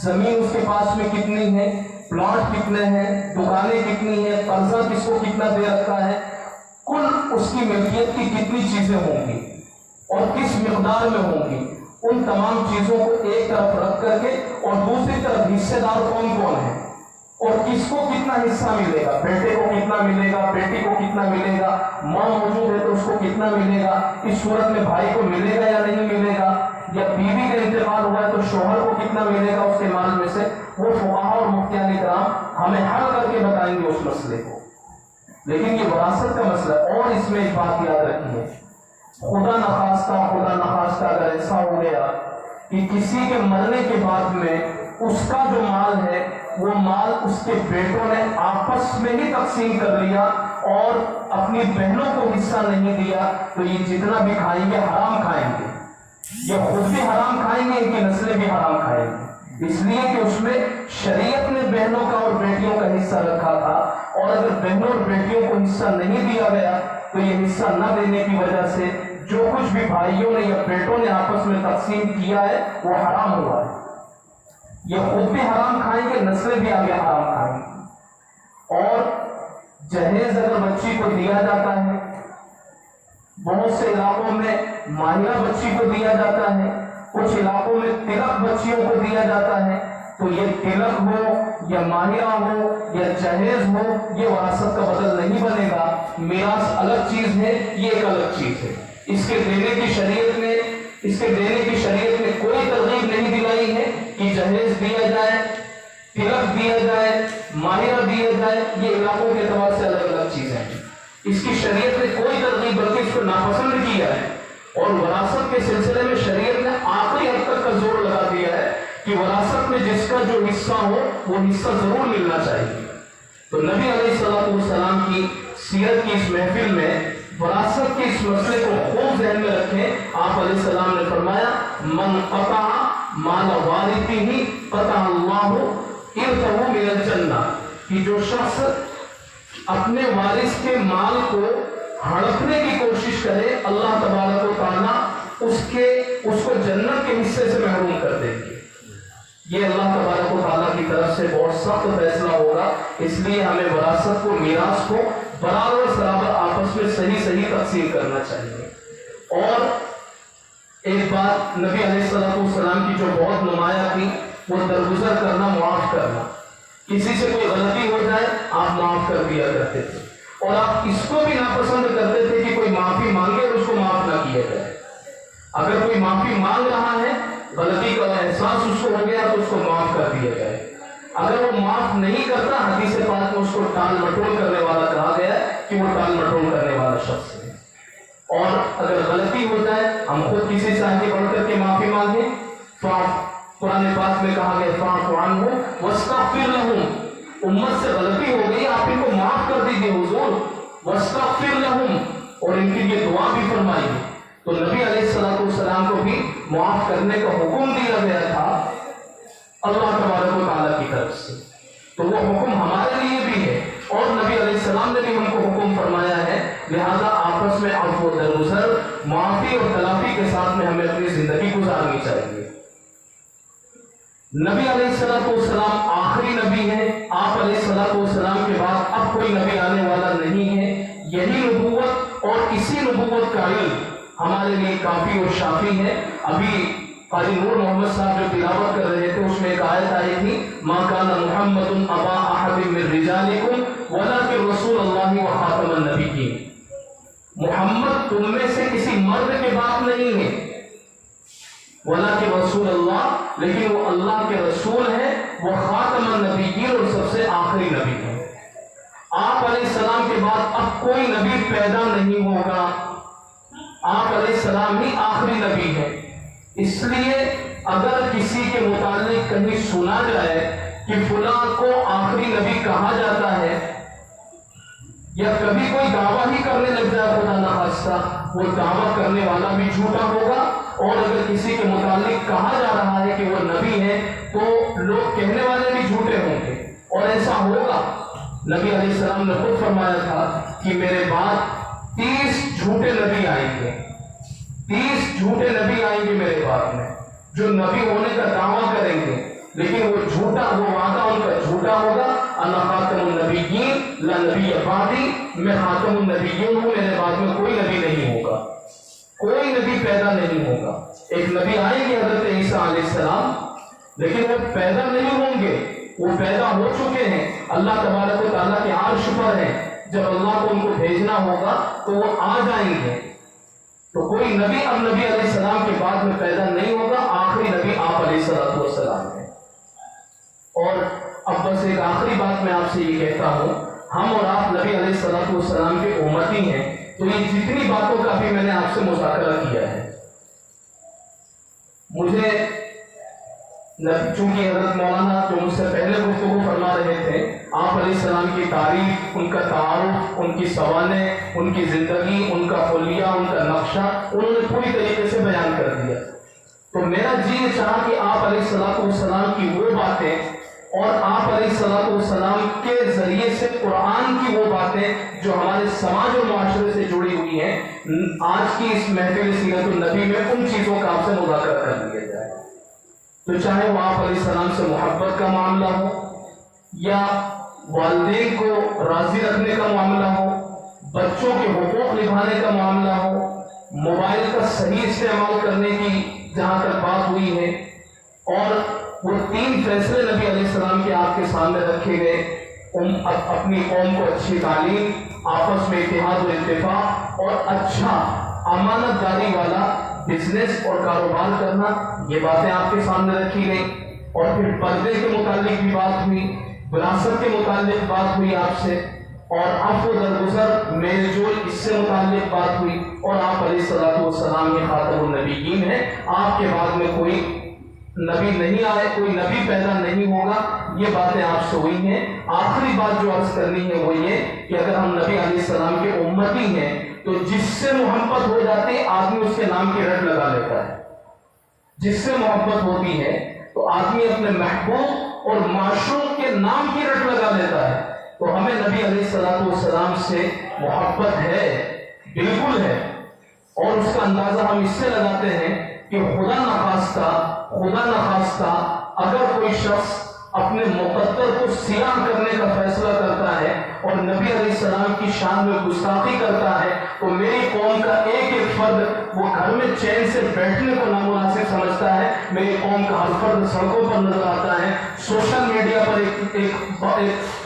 زمین اس کے پاس میں کتنی ہے، پلاٹ کتنے ہیں، دکانیں کتنی ہیں، قرضہ کس کو کتنا دے رکھا ہے، کل اس کی ملکیت کی کتنی چیزیں ہوں گی اور کس مقدار میں ہوں گی، ان تمام چیزوں کو ایک طرف رکھ کر کے، اور دوسری طرف حصے دار کون کون ہیں اور کس کو کتنا حصہ ملے گا، بیٹے کو کتنا ملے گا، بیٹی کو کتنا ملے گا، ماں موجود ہے تو اس کو کتنا ملے گا، اس صورت میں بھائی کو ملے گا یا نہیں ملے گا، یا بیوی کا انتقال ہوا ہے تو شوہر کو کتنا ملے گا اس کے مال میں سے، وہ فقہاء اور مفتیان کرام ہمیں حل کر کے بتائیں گے اس مسئلے کو۔ لیکن یہ وراثت کا مسئلہ، اور اس میں ایک بات یاد رکھیے، خدا نخواستہ اگر ایسا ہو گیا کہ کسی کے مرنے کے بعد میں اس کا جو مال ہے وہ مال اس کے بیٹوں نے آپس میں ہی تقسیم کر لیا اور اپنی بہنوں کو حصہ نہیں دیا، تو یہ جتنا بھی کھائیں گے حرام کھائیں گے، یہ خود بھی حرام کھائیں گے، ان کی نسلیں بھی حرام کھائیں گے، اس لیے کہ اس میں شریعت نے بہنوں کا اور بیٹیوں کا حصہ رکھا تھا، اور اگر بہنوں اور بیٹیوں کو حصہ نہیں دیا گیا تو یہ حصہ نہ دینے کی وجہ سے جو کچھ بھی بھائیوں نے یا بیٹوں نے آپس میں تقسیم کیا ہے وہ حرام ہوا ہے، یہ خود بھی حرام کھائیں گے، نسلیں بھی آگے حرام کھائیں گے۔ اور جہیز اگر بچی کو دیا جاتا ہے، بہت سے علاقوں میں ماہرہ بچی کو دیا جاتا ہے، کچھ علاقوں میں تلک بچیوں کو دیا جاتا ہے، تو یہ تلک ہو یا ماہرہ ہو یا جہیز ہو، یہ وراثت کا بدل نہیں بنے گا، میراث الگ چیز ہے، یہ ایک الگ چیز ہے، اس کے دینے کی شریعت نے کوئی ترغیب نہیں دلائی ہے کہ جہیز دیا جائے، تلک دیا جائے، ماہرہ دیا جائے، یہ علاقوں کے اعتبار سے الگ الگ چیزیں ہیں، اس کی شریعت نے کوئی ترغیب بلکہ اس کو ناپسند کیا ہے، اور وراثت کے سلسلے میں شریعت نے آخری حد تک کا زور لگا دیا ہے کہ وراثت میں جس کا جو حصہ ہو وہ حصہ ضرور ملنا چاہیے۔ تو نبی علیہ السلام کی سیرت کی اس محفل میں وراثت کے اس مسئلے کو خوب ذہن میں رکھیں۔ آپ علیہ السلام نے فرمایا من قطع مال وارثہ قطع اللہ ارثہ من الجنہ، کہ جو شخص اپنے وارث کے مال کو ہڑپنے کی کوشش کرے اللہ تبارک و تعالیٰ اس کو جنت کے حصے سے محروم کر دیں گے۔ یہ اللہ تبارک و تعالیٰ کی طرف سے بہت سخت فیصلہ ہوگا، اس لیے ہمیں وراثت کو، میراث کو برابر برابر آپس میں صحیح تقسیم کرنا چاہیے۔ اور ایک بات نبی علیہ السلام کی جو بہت نمایاں تھی، وہ درگزر کرنا، معاف کرنا۔ کسی سے کوئی غلطی ہو جائے آپ معاف کر دیا کرتے تھے، اور آپ اس کو بھی ناپسند کرتے تھے کہ کوئی معافی مانگے اور اس کو معاف نہ کیا جائے۔ اگر کوئی معافی مانگ رہا ہے، غلطی کا احساس اس کو ہو گیا تو اس کو معاف کر دیا جائے۔ اگر وہ معاف نہیں کرتا، حدیث پاک میں اس کو ٹال مٹول کرنے والا کہا گیا ہے کہ وہ ٹال مٹول کرنے والا شخص ہے۔ اور اگر غلطی ہو جائے، ہم خود کسی سے آگے بڑھ کر کے معافی مانگیں، قرآن پاک میں کہا گیا فاعف عنہم واستغفر لہم، امت سے غلطی ہو گئی، آپ ان کو معاف کر دیجیے حضور، واستغفر لہم، اور ان کی یہ دعا بھی فرمائی۔ تو نبی علیہ السلام کو بھی معاف کرنے کا حکم دیا گیا تھا اللہ تبارک و تعالیٰ کی طرف سے، تو وہ حکم ہمارے لیے بھی ہے، اور نبی علیہ السلام نے بھی ہم کو حکم فرمایا ہے، لہذا آپس میں عفو و درگزر، معافی اور تلافی کے ساتھ میں ہمیں اپنی زندگی گزارنی چاہیے۔ نبی علیہ السلام آخری نبی ہیں، آپ علیہ السلام کے بعد اب کوئی نبی آنے والا نہیں ہے، یہی نبوت اور اسی نبوت کا علم ہمارے لیے کافی اور شافی ہے۔ ابھی قاری نور محمد صاحب جو تلاوت کر رہے تھے، اس میں ایک آیت آئی تھی، ما کان محمد ابا احد من رجالکم ولکن رسول اللہ و خاتم النبیین، محمد تم میں سے کسی مرد کے باپ نہیں ہے، ولیکن رسول اللہ، لیکن وہ اللہ کے رسول ہیں، وہ خاتم النبیین، اور سب سے آخری نبی ہے۔ آپ علیہ السلام کے بعد اب کوئی نبی پیدا نہیں ہوگا، آپ علیہ السلام ہی آخری نبی ہے۔ اس لیے اگر کسی کے متعلق کہیں سنا جائے کہ فلاں کو آخری نبی کہا جاتا ہے، یا کبھی کوئی دعویٰ ہی کرنے لگ جائے خدا نخواستہ، وہ دعویٰ کرنے والا بھی جھوٹا ہوگا، اور اگر کسی کے متعلق کہا جا رہا ہے کہ وہ نبی ہے تو لوگ کہنے والے بھی جھوٹے ہوں گے، اور ایسا ہوگا۔ نبی علیہ السلام نے خود فرمایا تھا کہ میرے بعد 30 جھوٹے نبی آئیں گے، 30 جھوٹے نبی آئیں گے میرے بعد میں، جو نبی ہونے کا دعویٰ کریں گے، لیکن وہ جھوٹا، وہ وعدہ ان کا جھوٹا ہوگا۔ انا خاتم النبیین لا نبی بعدی، میں خاتم النبیین ہوں، میرے بعد میں کوئی نبی نہیں ہوگا، کوئی نبی پیدا نہیں ہوگا۔ ایک نبی آئیں گے حضرت عیسیٰ علیہ السلام، لیکن وہ پیدا نہیں ہوں گے، وہ پیدا ہو چکے ہیں، اللہ تبارک و تعالیٰ کے عرش پر ہیں، جب اللہ کو ان کو بھیجنا ہوگا تو وہ آ جائیں گے۔ تو کوئی نبی اب نبی علیہ السلام کے بعد میں پیدا نہیں ہوگا، آخری نبی آپ علیہ السلام ہیں۔ اور اب بس ایک آخری بات میں آپ سے یہ کہتا ہوں، ہم اور آپ نبی علیہ السلام کے امتی ہیں، تو یہ جتنی باتوں کا بھی میں نے آپ سے مذاکرہ کیا ہے، مجھے چونکہ حضرت مولانا جو مجھ سے پہلے گفتگو فرما رہے تھے، آپ علیہ السلام کی تعریف، ان کا تعارف، ان کی سوانح، ان کی زندگی، ان کا حلیہ، ان کا نقشہ انہوں نے پوری طریقے سے بیان کر دیا، تو میرا جی یہ چاہا کہ آپ علیہ السلام کی وہ باتیں اور آپ علیہ السلام کے ذریعے سے قرآن کی وہ باتیں جو ہمارے سماج اور معاشرے سے جڑی ہوئی ہیں، آج کی اس محفل سیرت النبی میں ان چیزوں کا آپ سے مذاکرہ کر لیا جائے۔ تو چاہے وہ آپ علیہ السلام سے محبت کا معاملہ ہو، یا والدین کو راضی رکھنے کا معاملہ ہو، بچوں کے حقوق نبھانے کا معاملہ ہو، موبائل کا صحیح استعمال کرنے کی جہاں تک بات ہوئی ہے، اور وہ 3 فیصلے نبی علیہ السلام کے آپ کے سامنے رکھے گئے، اپنی قوم کو اچھی تعلیم، آپس میں اتحاد و اتفاق، اور اچھا امانت داری والا بزنس اور کاروبار کرنا، یہ باتیں آپ کے سامنے رکھی گئی۔ اور پھر پردے کے متعلق بھی بات ہوئی، وراثت کے متعلق بات ہوئی آپ سے، اور عفو درگزر، میل جول، اس سے متعلق بات ہوئی، اور آپ علیہ السلام یہ خاتم النبیین ہیں، آپ کے بعد میں کوئی نبی نہیں آئے، کوئی نبی پیدا نہیں ہوگا، یہ باتیں آپ سے ہوئی ہیں۔ آخری بات جو عرض کرنی ہے وہ یہ کہ اگر ہم نبی علیہ السلام کے امتی ہیں تو جس سے محبت ہو جاتی ہے آدمی اس کے نام کی رٹ لگا لیتا ہے، جس سے محبت ہوتی ہے تو آدمی اپنے محبوب اور معشوق کے نام کی رٹ لگا لیتا ہے۔ تو ہمیں نبی علیہ السلام سے محبت ہے، بالکل ہے، اور اس کا اندازہ ہم اس سے لگاتے ہیں کہ خدا نخواستہ اگر کوئی شخص اپنے مقدر کو سیاہ کرنے کا فیصلہ کرتا ہے اور نبی علیہ السلام کی شان میں گستاخی کرتا ہے تو میری قوم کا ایک ایک فرد وہ گھر میں چین سے بیٹھنے کو نامناسب سمجھتا ہے. میری قوم کا ہر فرد سڑکوں پر نظر آتا ہے, سوشل میڈیا پر ایک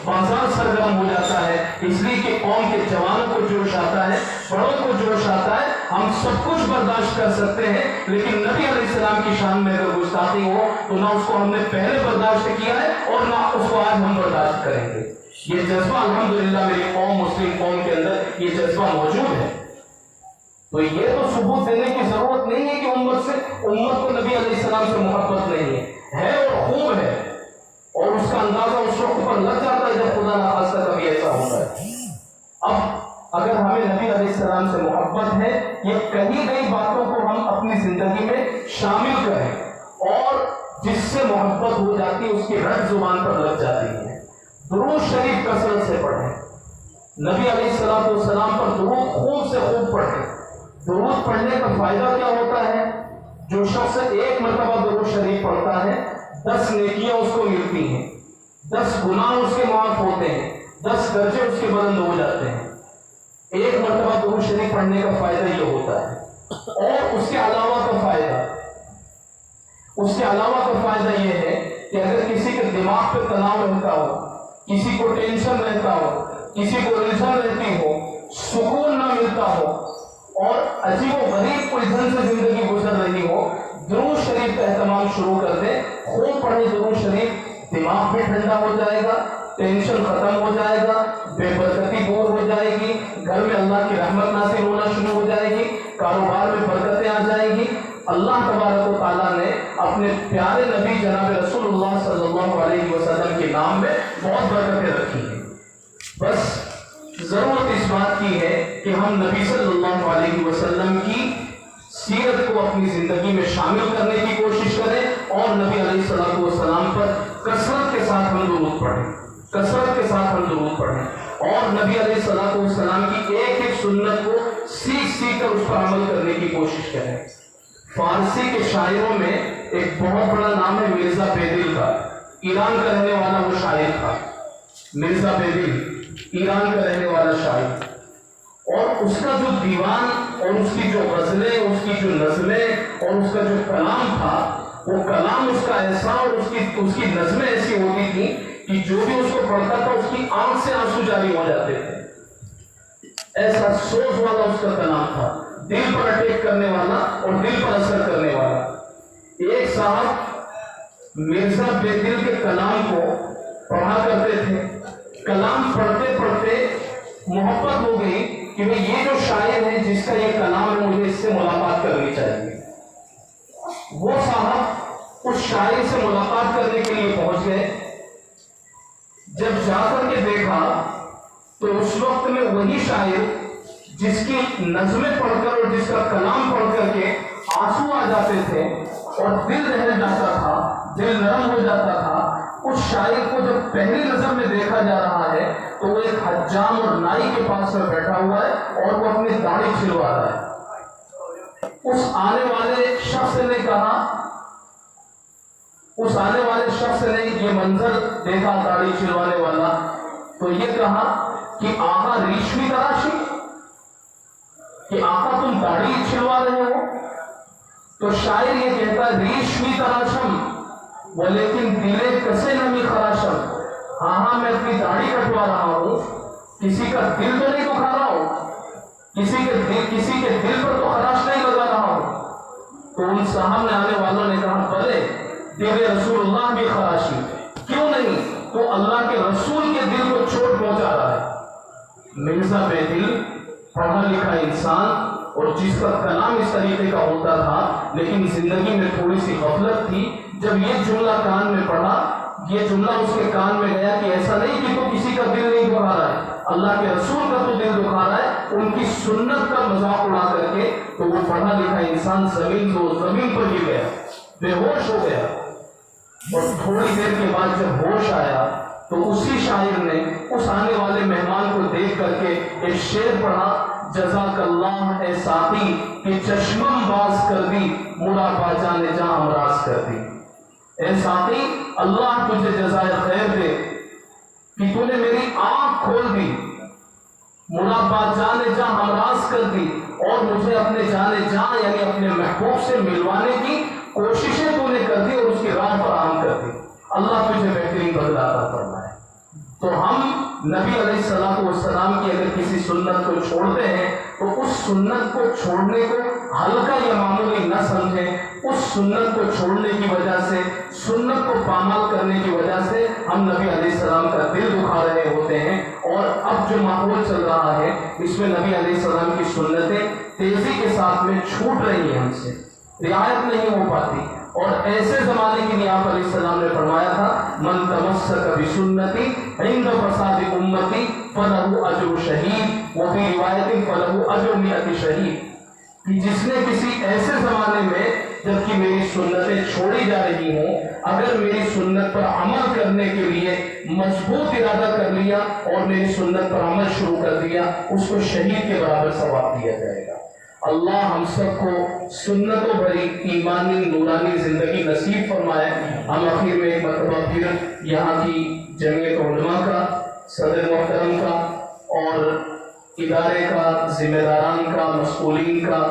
بازار سرگرم ہو جاتا ہے, اس لیے کہ قوم کے جوانوں کو جوش آتا ہے, بڑوں کو جوش آتا ہے. ہم سب کچھ برداشت کر سکتے ہیں, لیکن نبی علیہ السلام کی شان میں اگر گستاخی ہو تو نہ اس کو ہم نے پہلے برداشت کیا ہے اور نہ اس کو آج ہم برداشت کریں گے. یہ جذبہ الحمدللہ میری قوم, مسلم قوم کے اندر یہ جذبہ موجود ہے. تو یہ تو ثبوت دینے کی ضرورت نہیں ہے کہ امت کو نبی علیہ السلام سے محبت نہیں ہے اور خوب ہے, اور اس کا اندازہ اس وقت پر لگ جاتا ہے جب خدا نخواستہ کبھی ایسا ہوتا ہے. اب اگر ہمیں نبی علیہ السلام سے محبت ہے, یہ کہی گئی باتوں کو ہم اپنی زندگی میں شامل کریں اور جس سے محبت ہو جاتی ہے اس کی رٹ زبان پر لگ جاتی ہے. درود شریف کثرت سے پڑھیں, نبی علیہ السلام پر درود خوب سے خوب پڑھیں. درود پڑھنے کا فائدہ کیا ہوتا ہے؟ جو شخص ایک مرتبہ درود شریف پڑھتا ہے 10 نیکیاں اس کو ملتی ہیں, 10 گناہ اس کے معاف ہوتے ہیں, 10 درجے اس کے بلند ہو جاتے ہیں. ایک مرتبہ درود شریف پڑھنے کا فائدہ یہ ہوتا ہے. اور اس کے علاوہ کا فائدہ یہ ہے کہ اگر کسی کے دماغ پہ تناؤ رہتا ہو, کسی کو ٹینشن رہتا ہو, کسی کو الجھن رہتی ہو, سکون نہ ملتا ہو اور عجیب و غریب الجھن سے زندگی گزر رہی ہو, درود شریف کا اہتمام شروع کر دیں. خوب پڑھیں درود شریف, دماغ بھی ٹھنڈا ہو جائے گا, ٹینشن ختم ہو جائے گا, بے برکتی دور ہو جائے گی, گھر میں اللہ کی رحمت نازل ہونا شروع ہو جائے گی, کاروبار میں برکتیں آ جائیں گی. اللہ تبارک و تعالیٰ نے اپنے پیارے نبی جناب رسول اللہ صلی اللہ علیہ وسلم کے نام میں بہت برکتیں رکھی ہیں. بس ضرورت اس بات کی ہے کہ ہم نبی صلی اللہ علیہ وسلم کی سیرت کو اپنی زندگی میں شامل کرنے کی کوشش کریں اور نبی علیہ السلام پر کثرت کے ساتھ ہم درود پڑھیں اور نبی علیہ السلام کی ایک ایک سنت کو سیکھ کر اس پر عمل کرنے کی کوشش کریں. فارسی کے شاعروں میں ایک بہت بڑا نام ہے مرزا بیدل کا, ایران کا رہنے والا وہ شاعر تھا. مرزا بیدل ایران کا رہنے والا شاعر, اور اس کا جو دیوان اور اس کی جو غزلیں, اس کی جو نظمیں اور اس کا جو کلام تھا, وہ کلام اس کا ایسا اور اس کی نظمیں ایسی ہوتی تھی کہ جو بھی اس کو پڑھتا تھا اس کی آنکھ سے آنسو جاری ہو جاتے تھے. ایسا سوز والا اس کا کلام تھا, دل پر اٹیک کرنے والا اور دل پر اثر کرنے والا. ایک صاحب مرزا بیدل کے کلام کو پڑھا کرتے تھے. کلام پڑھتے پڑھتے محبت ہو گئی کہ یہ جو شاعر ہے جس کا یہ کلام ہے مجھے اس سے ملاقات کرنی چاہیے. وہ صاحب اس شاعر سے ملاقات کرنے کے لیے پہنچ گئے. جب جا کر کے دیکھا تو اس وقت میں وہی شاعر جس کی نظمیں پڑھ کر اور جس کا کلام پڑھ کر کے آنسو آ جاتے تھے اور دل دہل جاتا تھا, دل نرم ہو جاتا تھا, اس شاعر کو جب پہلی نظر میں دیکھا جا رہا ہے تو وہ ایک حجام اور نائی کے پاس میں بیٹھا ہوا ہے اور وہ اپنی داڑھی چھلوا رہا ہے. اس آنے والے شخص نے یہ منظر دیکھا داڑھی چھلوانے والا, تو یہ کہا کہ آقا ریشمی تراشی, کہ آقا تم داڑھی چھلوا رہے ہو. تو شاعر یہ کہتا ہے ریشمی تراشم ولیکن دلے کسے نمی خراشم. ہاں میں اپنی داڑھی کٹوا رہا ہوں, کسی کا دل تو نہیں دکھا رہا ہوں, کسی کے دل پر تو خراش نہیں لگا رہا ہوں. تو ان صاحب نے آنے والوں نے کہا بلے دل رسول اللہ بھی خراشی, کیوں نہیں, تو اللہ کے رسول کے دل کو چوٹ پہنچا رہا ہے. مرزا بیدل پڑھا لکھا انسان اور جس کا کلام اس طریقے کا ہوتا تھا, لیکن زندگی میں تھوڑی سی غفلت تھی. جب یہ جملہ کان میں پڑھا, یہ جملہ اس کے کان میں گیا کہ ایسا نہیں کہ تو کسی کا دل نہیں دکھا رہا ہے, اللہ کے رسول کا تو دل دکھا رہا ہے. ان کی سنت کا مذاق اڑا کر کے تو وہ پڑھا لکھا انسان زمین پر گر گیا, بے ہوش ہو گیا. اور تھوڑی دیر کے بعد جب ہوش آیا تو اسی شاعر نے اس آنے والے مہمان کو دیکھ کر کے ایک شعر پڑھا جزاک اللہ اے ساتھی کہ چشمم باز کر دی مرا باجا نے جہاں امراض کر دی. اے ساتھی اللہ تجھے جزائے خیر دے کہ تو نے میری آنکھ کھول دی, مرا باجا نے جہاں امراض کر دی اور مجھے اپنے جانے جہاں یعنی اپنے محبوب سے ملوانے کی کوششیں تو نے کر دی اور اس کی راہ فراہم کر دی. اللہ تجھے بہترین بدلہ عطا فرمائے. تو ہم نبی علیہ السلام والسلام کی اگر کسی سنت کو چھوڑتے ہیں تو اس سنت کو چھوڑنے کو ہلکا یا معمولی نہ سمجھیں. اس سنت کو چھوڑنے کی وجہ سے, سنت کو پامال کرنے کی وجہ سے ہم نبی علیہ السلام کا دل دکھا رہے ہوتے ہیں. اور اب جو ماحول چل رہا ہے اس میں نبی علیہ السلام کی سنتیں تیزی کے ساتھ میں چھوٹ رہی ہیں, ہم سے رعایت نہیں ہو پاتی. اور ایسے زمانے کے لیے آپ علیہ السلام نے فرمایا تھا من تمسک بسنتی عند فساد امتی فلہ اجر شہید وفی روایت فلہ اجر 100 شہید. کہ جس نے کسی ایسے زمانے میں جبکہ میری سنتیں چھوڑی جا رہی ہوں اگر میری سنت پر عمل کرنے کے لیے مضبوط ارادہ کر لیا اور میری سنت پر عمل شروع کر دیا, اس کو شہید کے برابر ثواب دیا جائے گا. اللہ ہم سب کو سنتوں بھری ایمانی نورانی زندگی نصیب فرمائے. ہم آخر میں ایک مرتبہ پھر یہاں کی جمعیت علماء کا, صدر محترم کا اور ادارے کا, ذمہ داران کا, مسئولین کا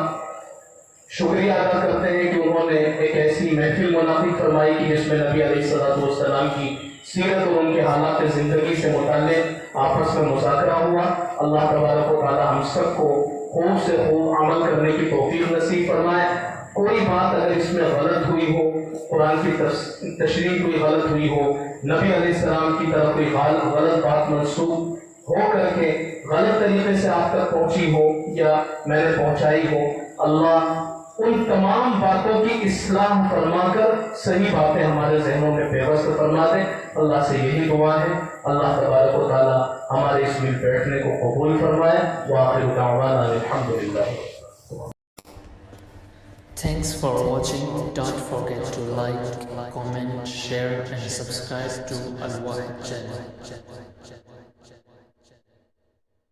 شکریہ ادا کرتے ہیں کہ انہوں نے ایک ایسی محفل منعقد فرمائی کہ جس میں نبی علیہ السلام کی سیرت اور ان کے حالات زندگی سے متعلق آپس میں مذاکرہ ہوا. اللہ تبارک و تعالی ہم سب کو خوب سے خوب عمل کرنے کی توفیق نصیب فرمائے. کوئی بات اگر اس میں غلط ہوئی ہو, قرآن کی تشریح کوئی غلط ہوئی ہو, نبی علیہ السلام کی طرف کوئی غلط بات منسوخ ہو کر کے غلط طریقے سے آپ تک پہنچی ہو یا میں نے پہنچائی ہو, اللہ ان تمام باتوں کی اصلاح فرما کر صحیح باتیں ہمارے ذہنوں میں پیوست فرما دے. اللہ سے یہی دعا ہے. اللہ تبارک و تعالی ہمارے اس مل بیٹھنے کو قبول فرمائے. وآخر دعوانا الحمدللہ. Thanks for watching. Don't forget to like, comment, share and subscribe to Al Wahid channel.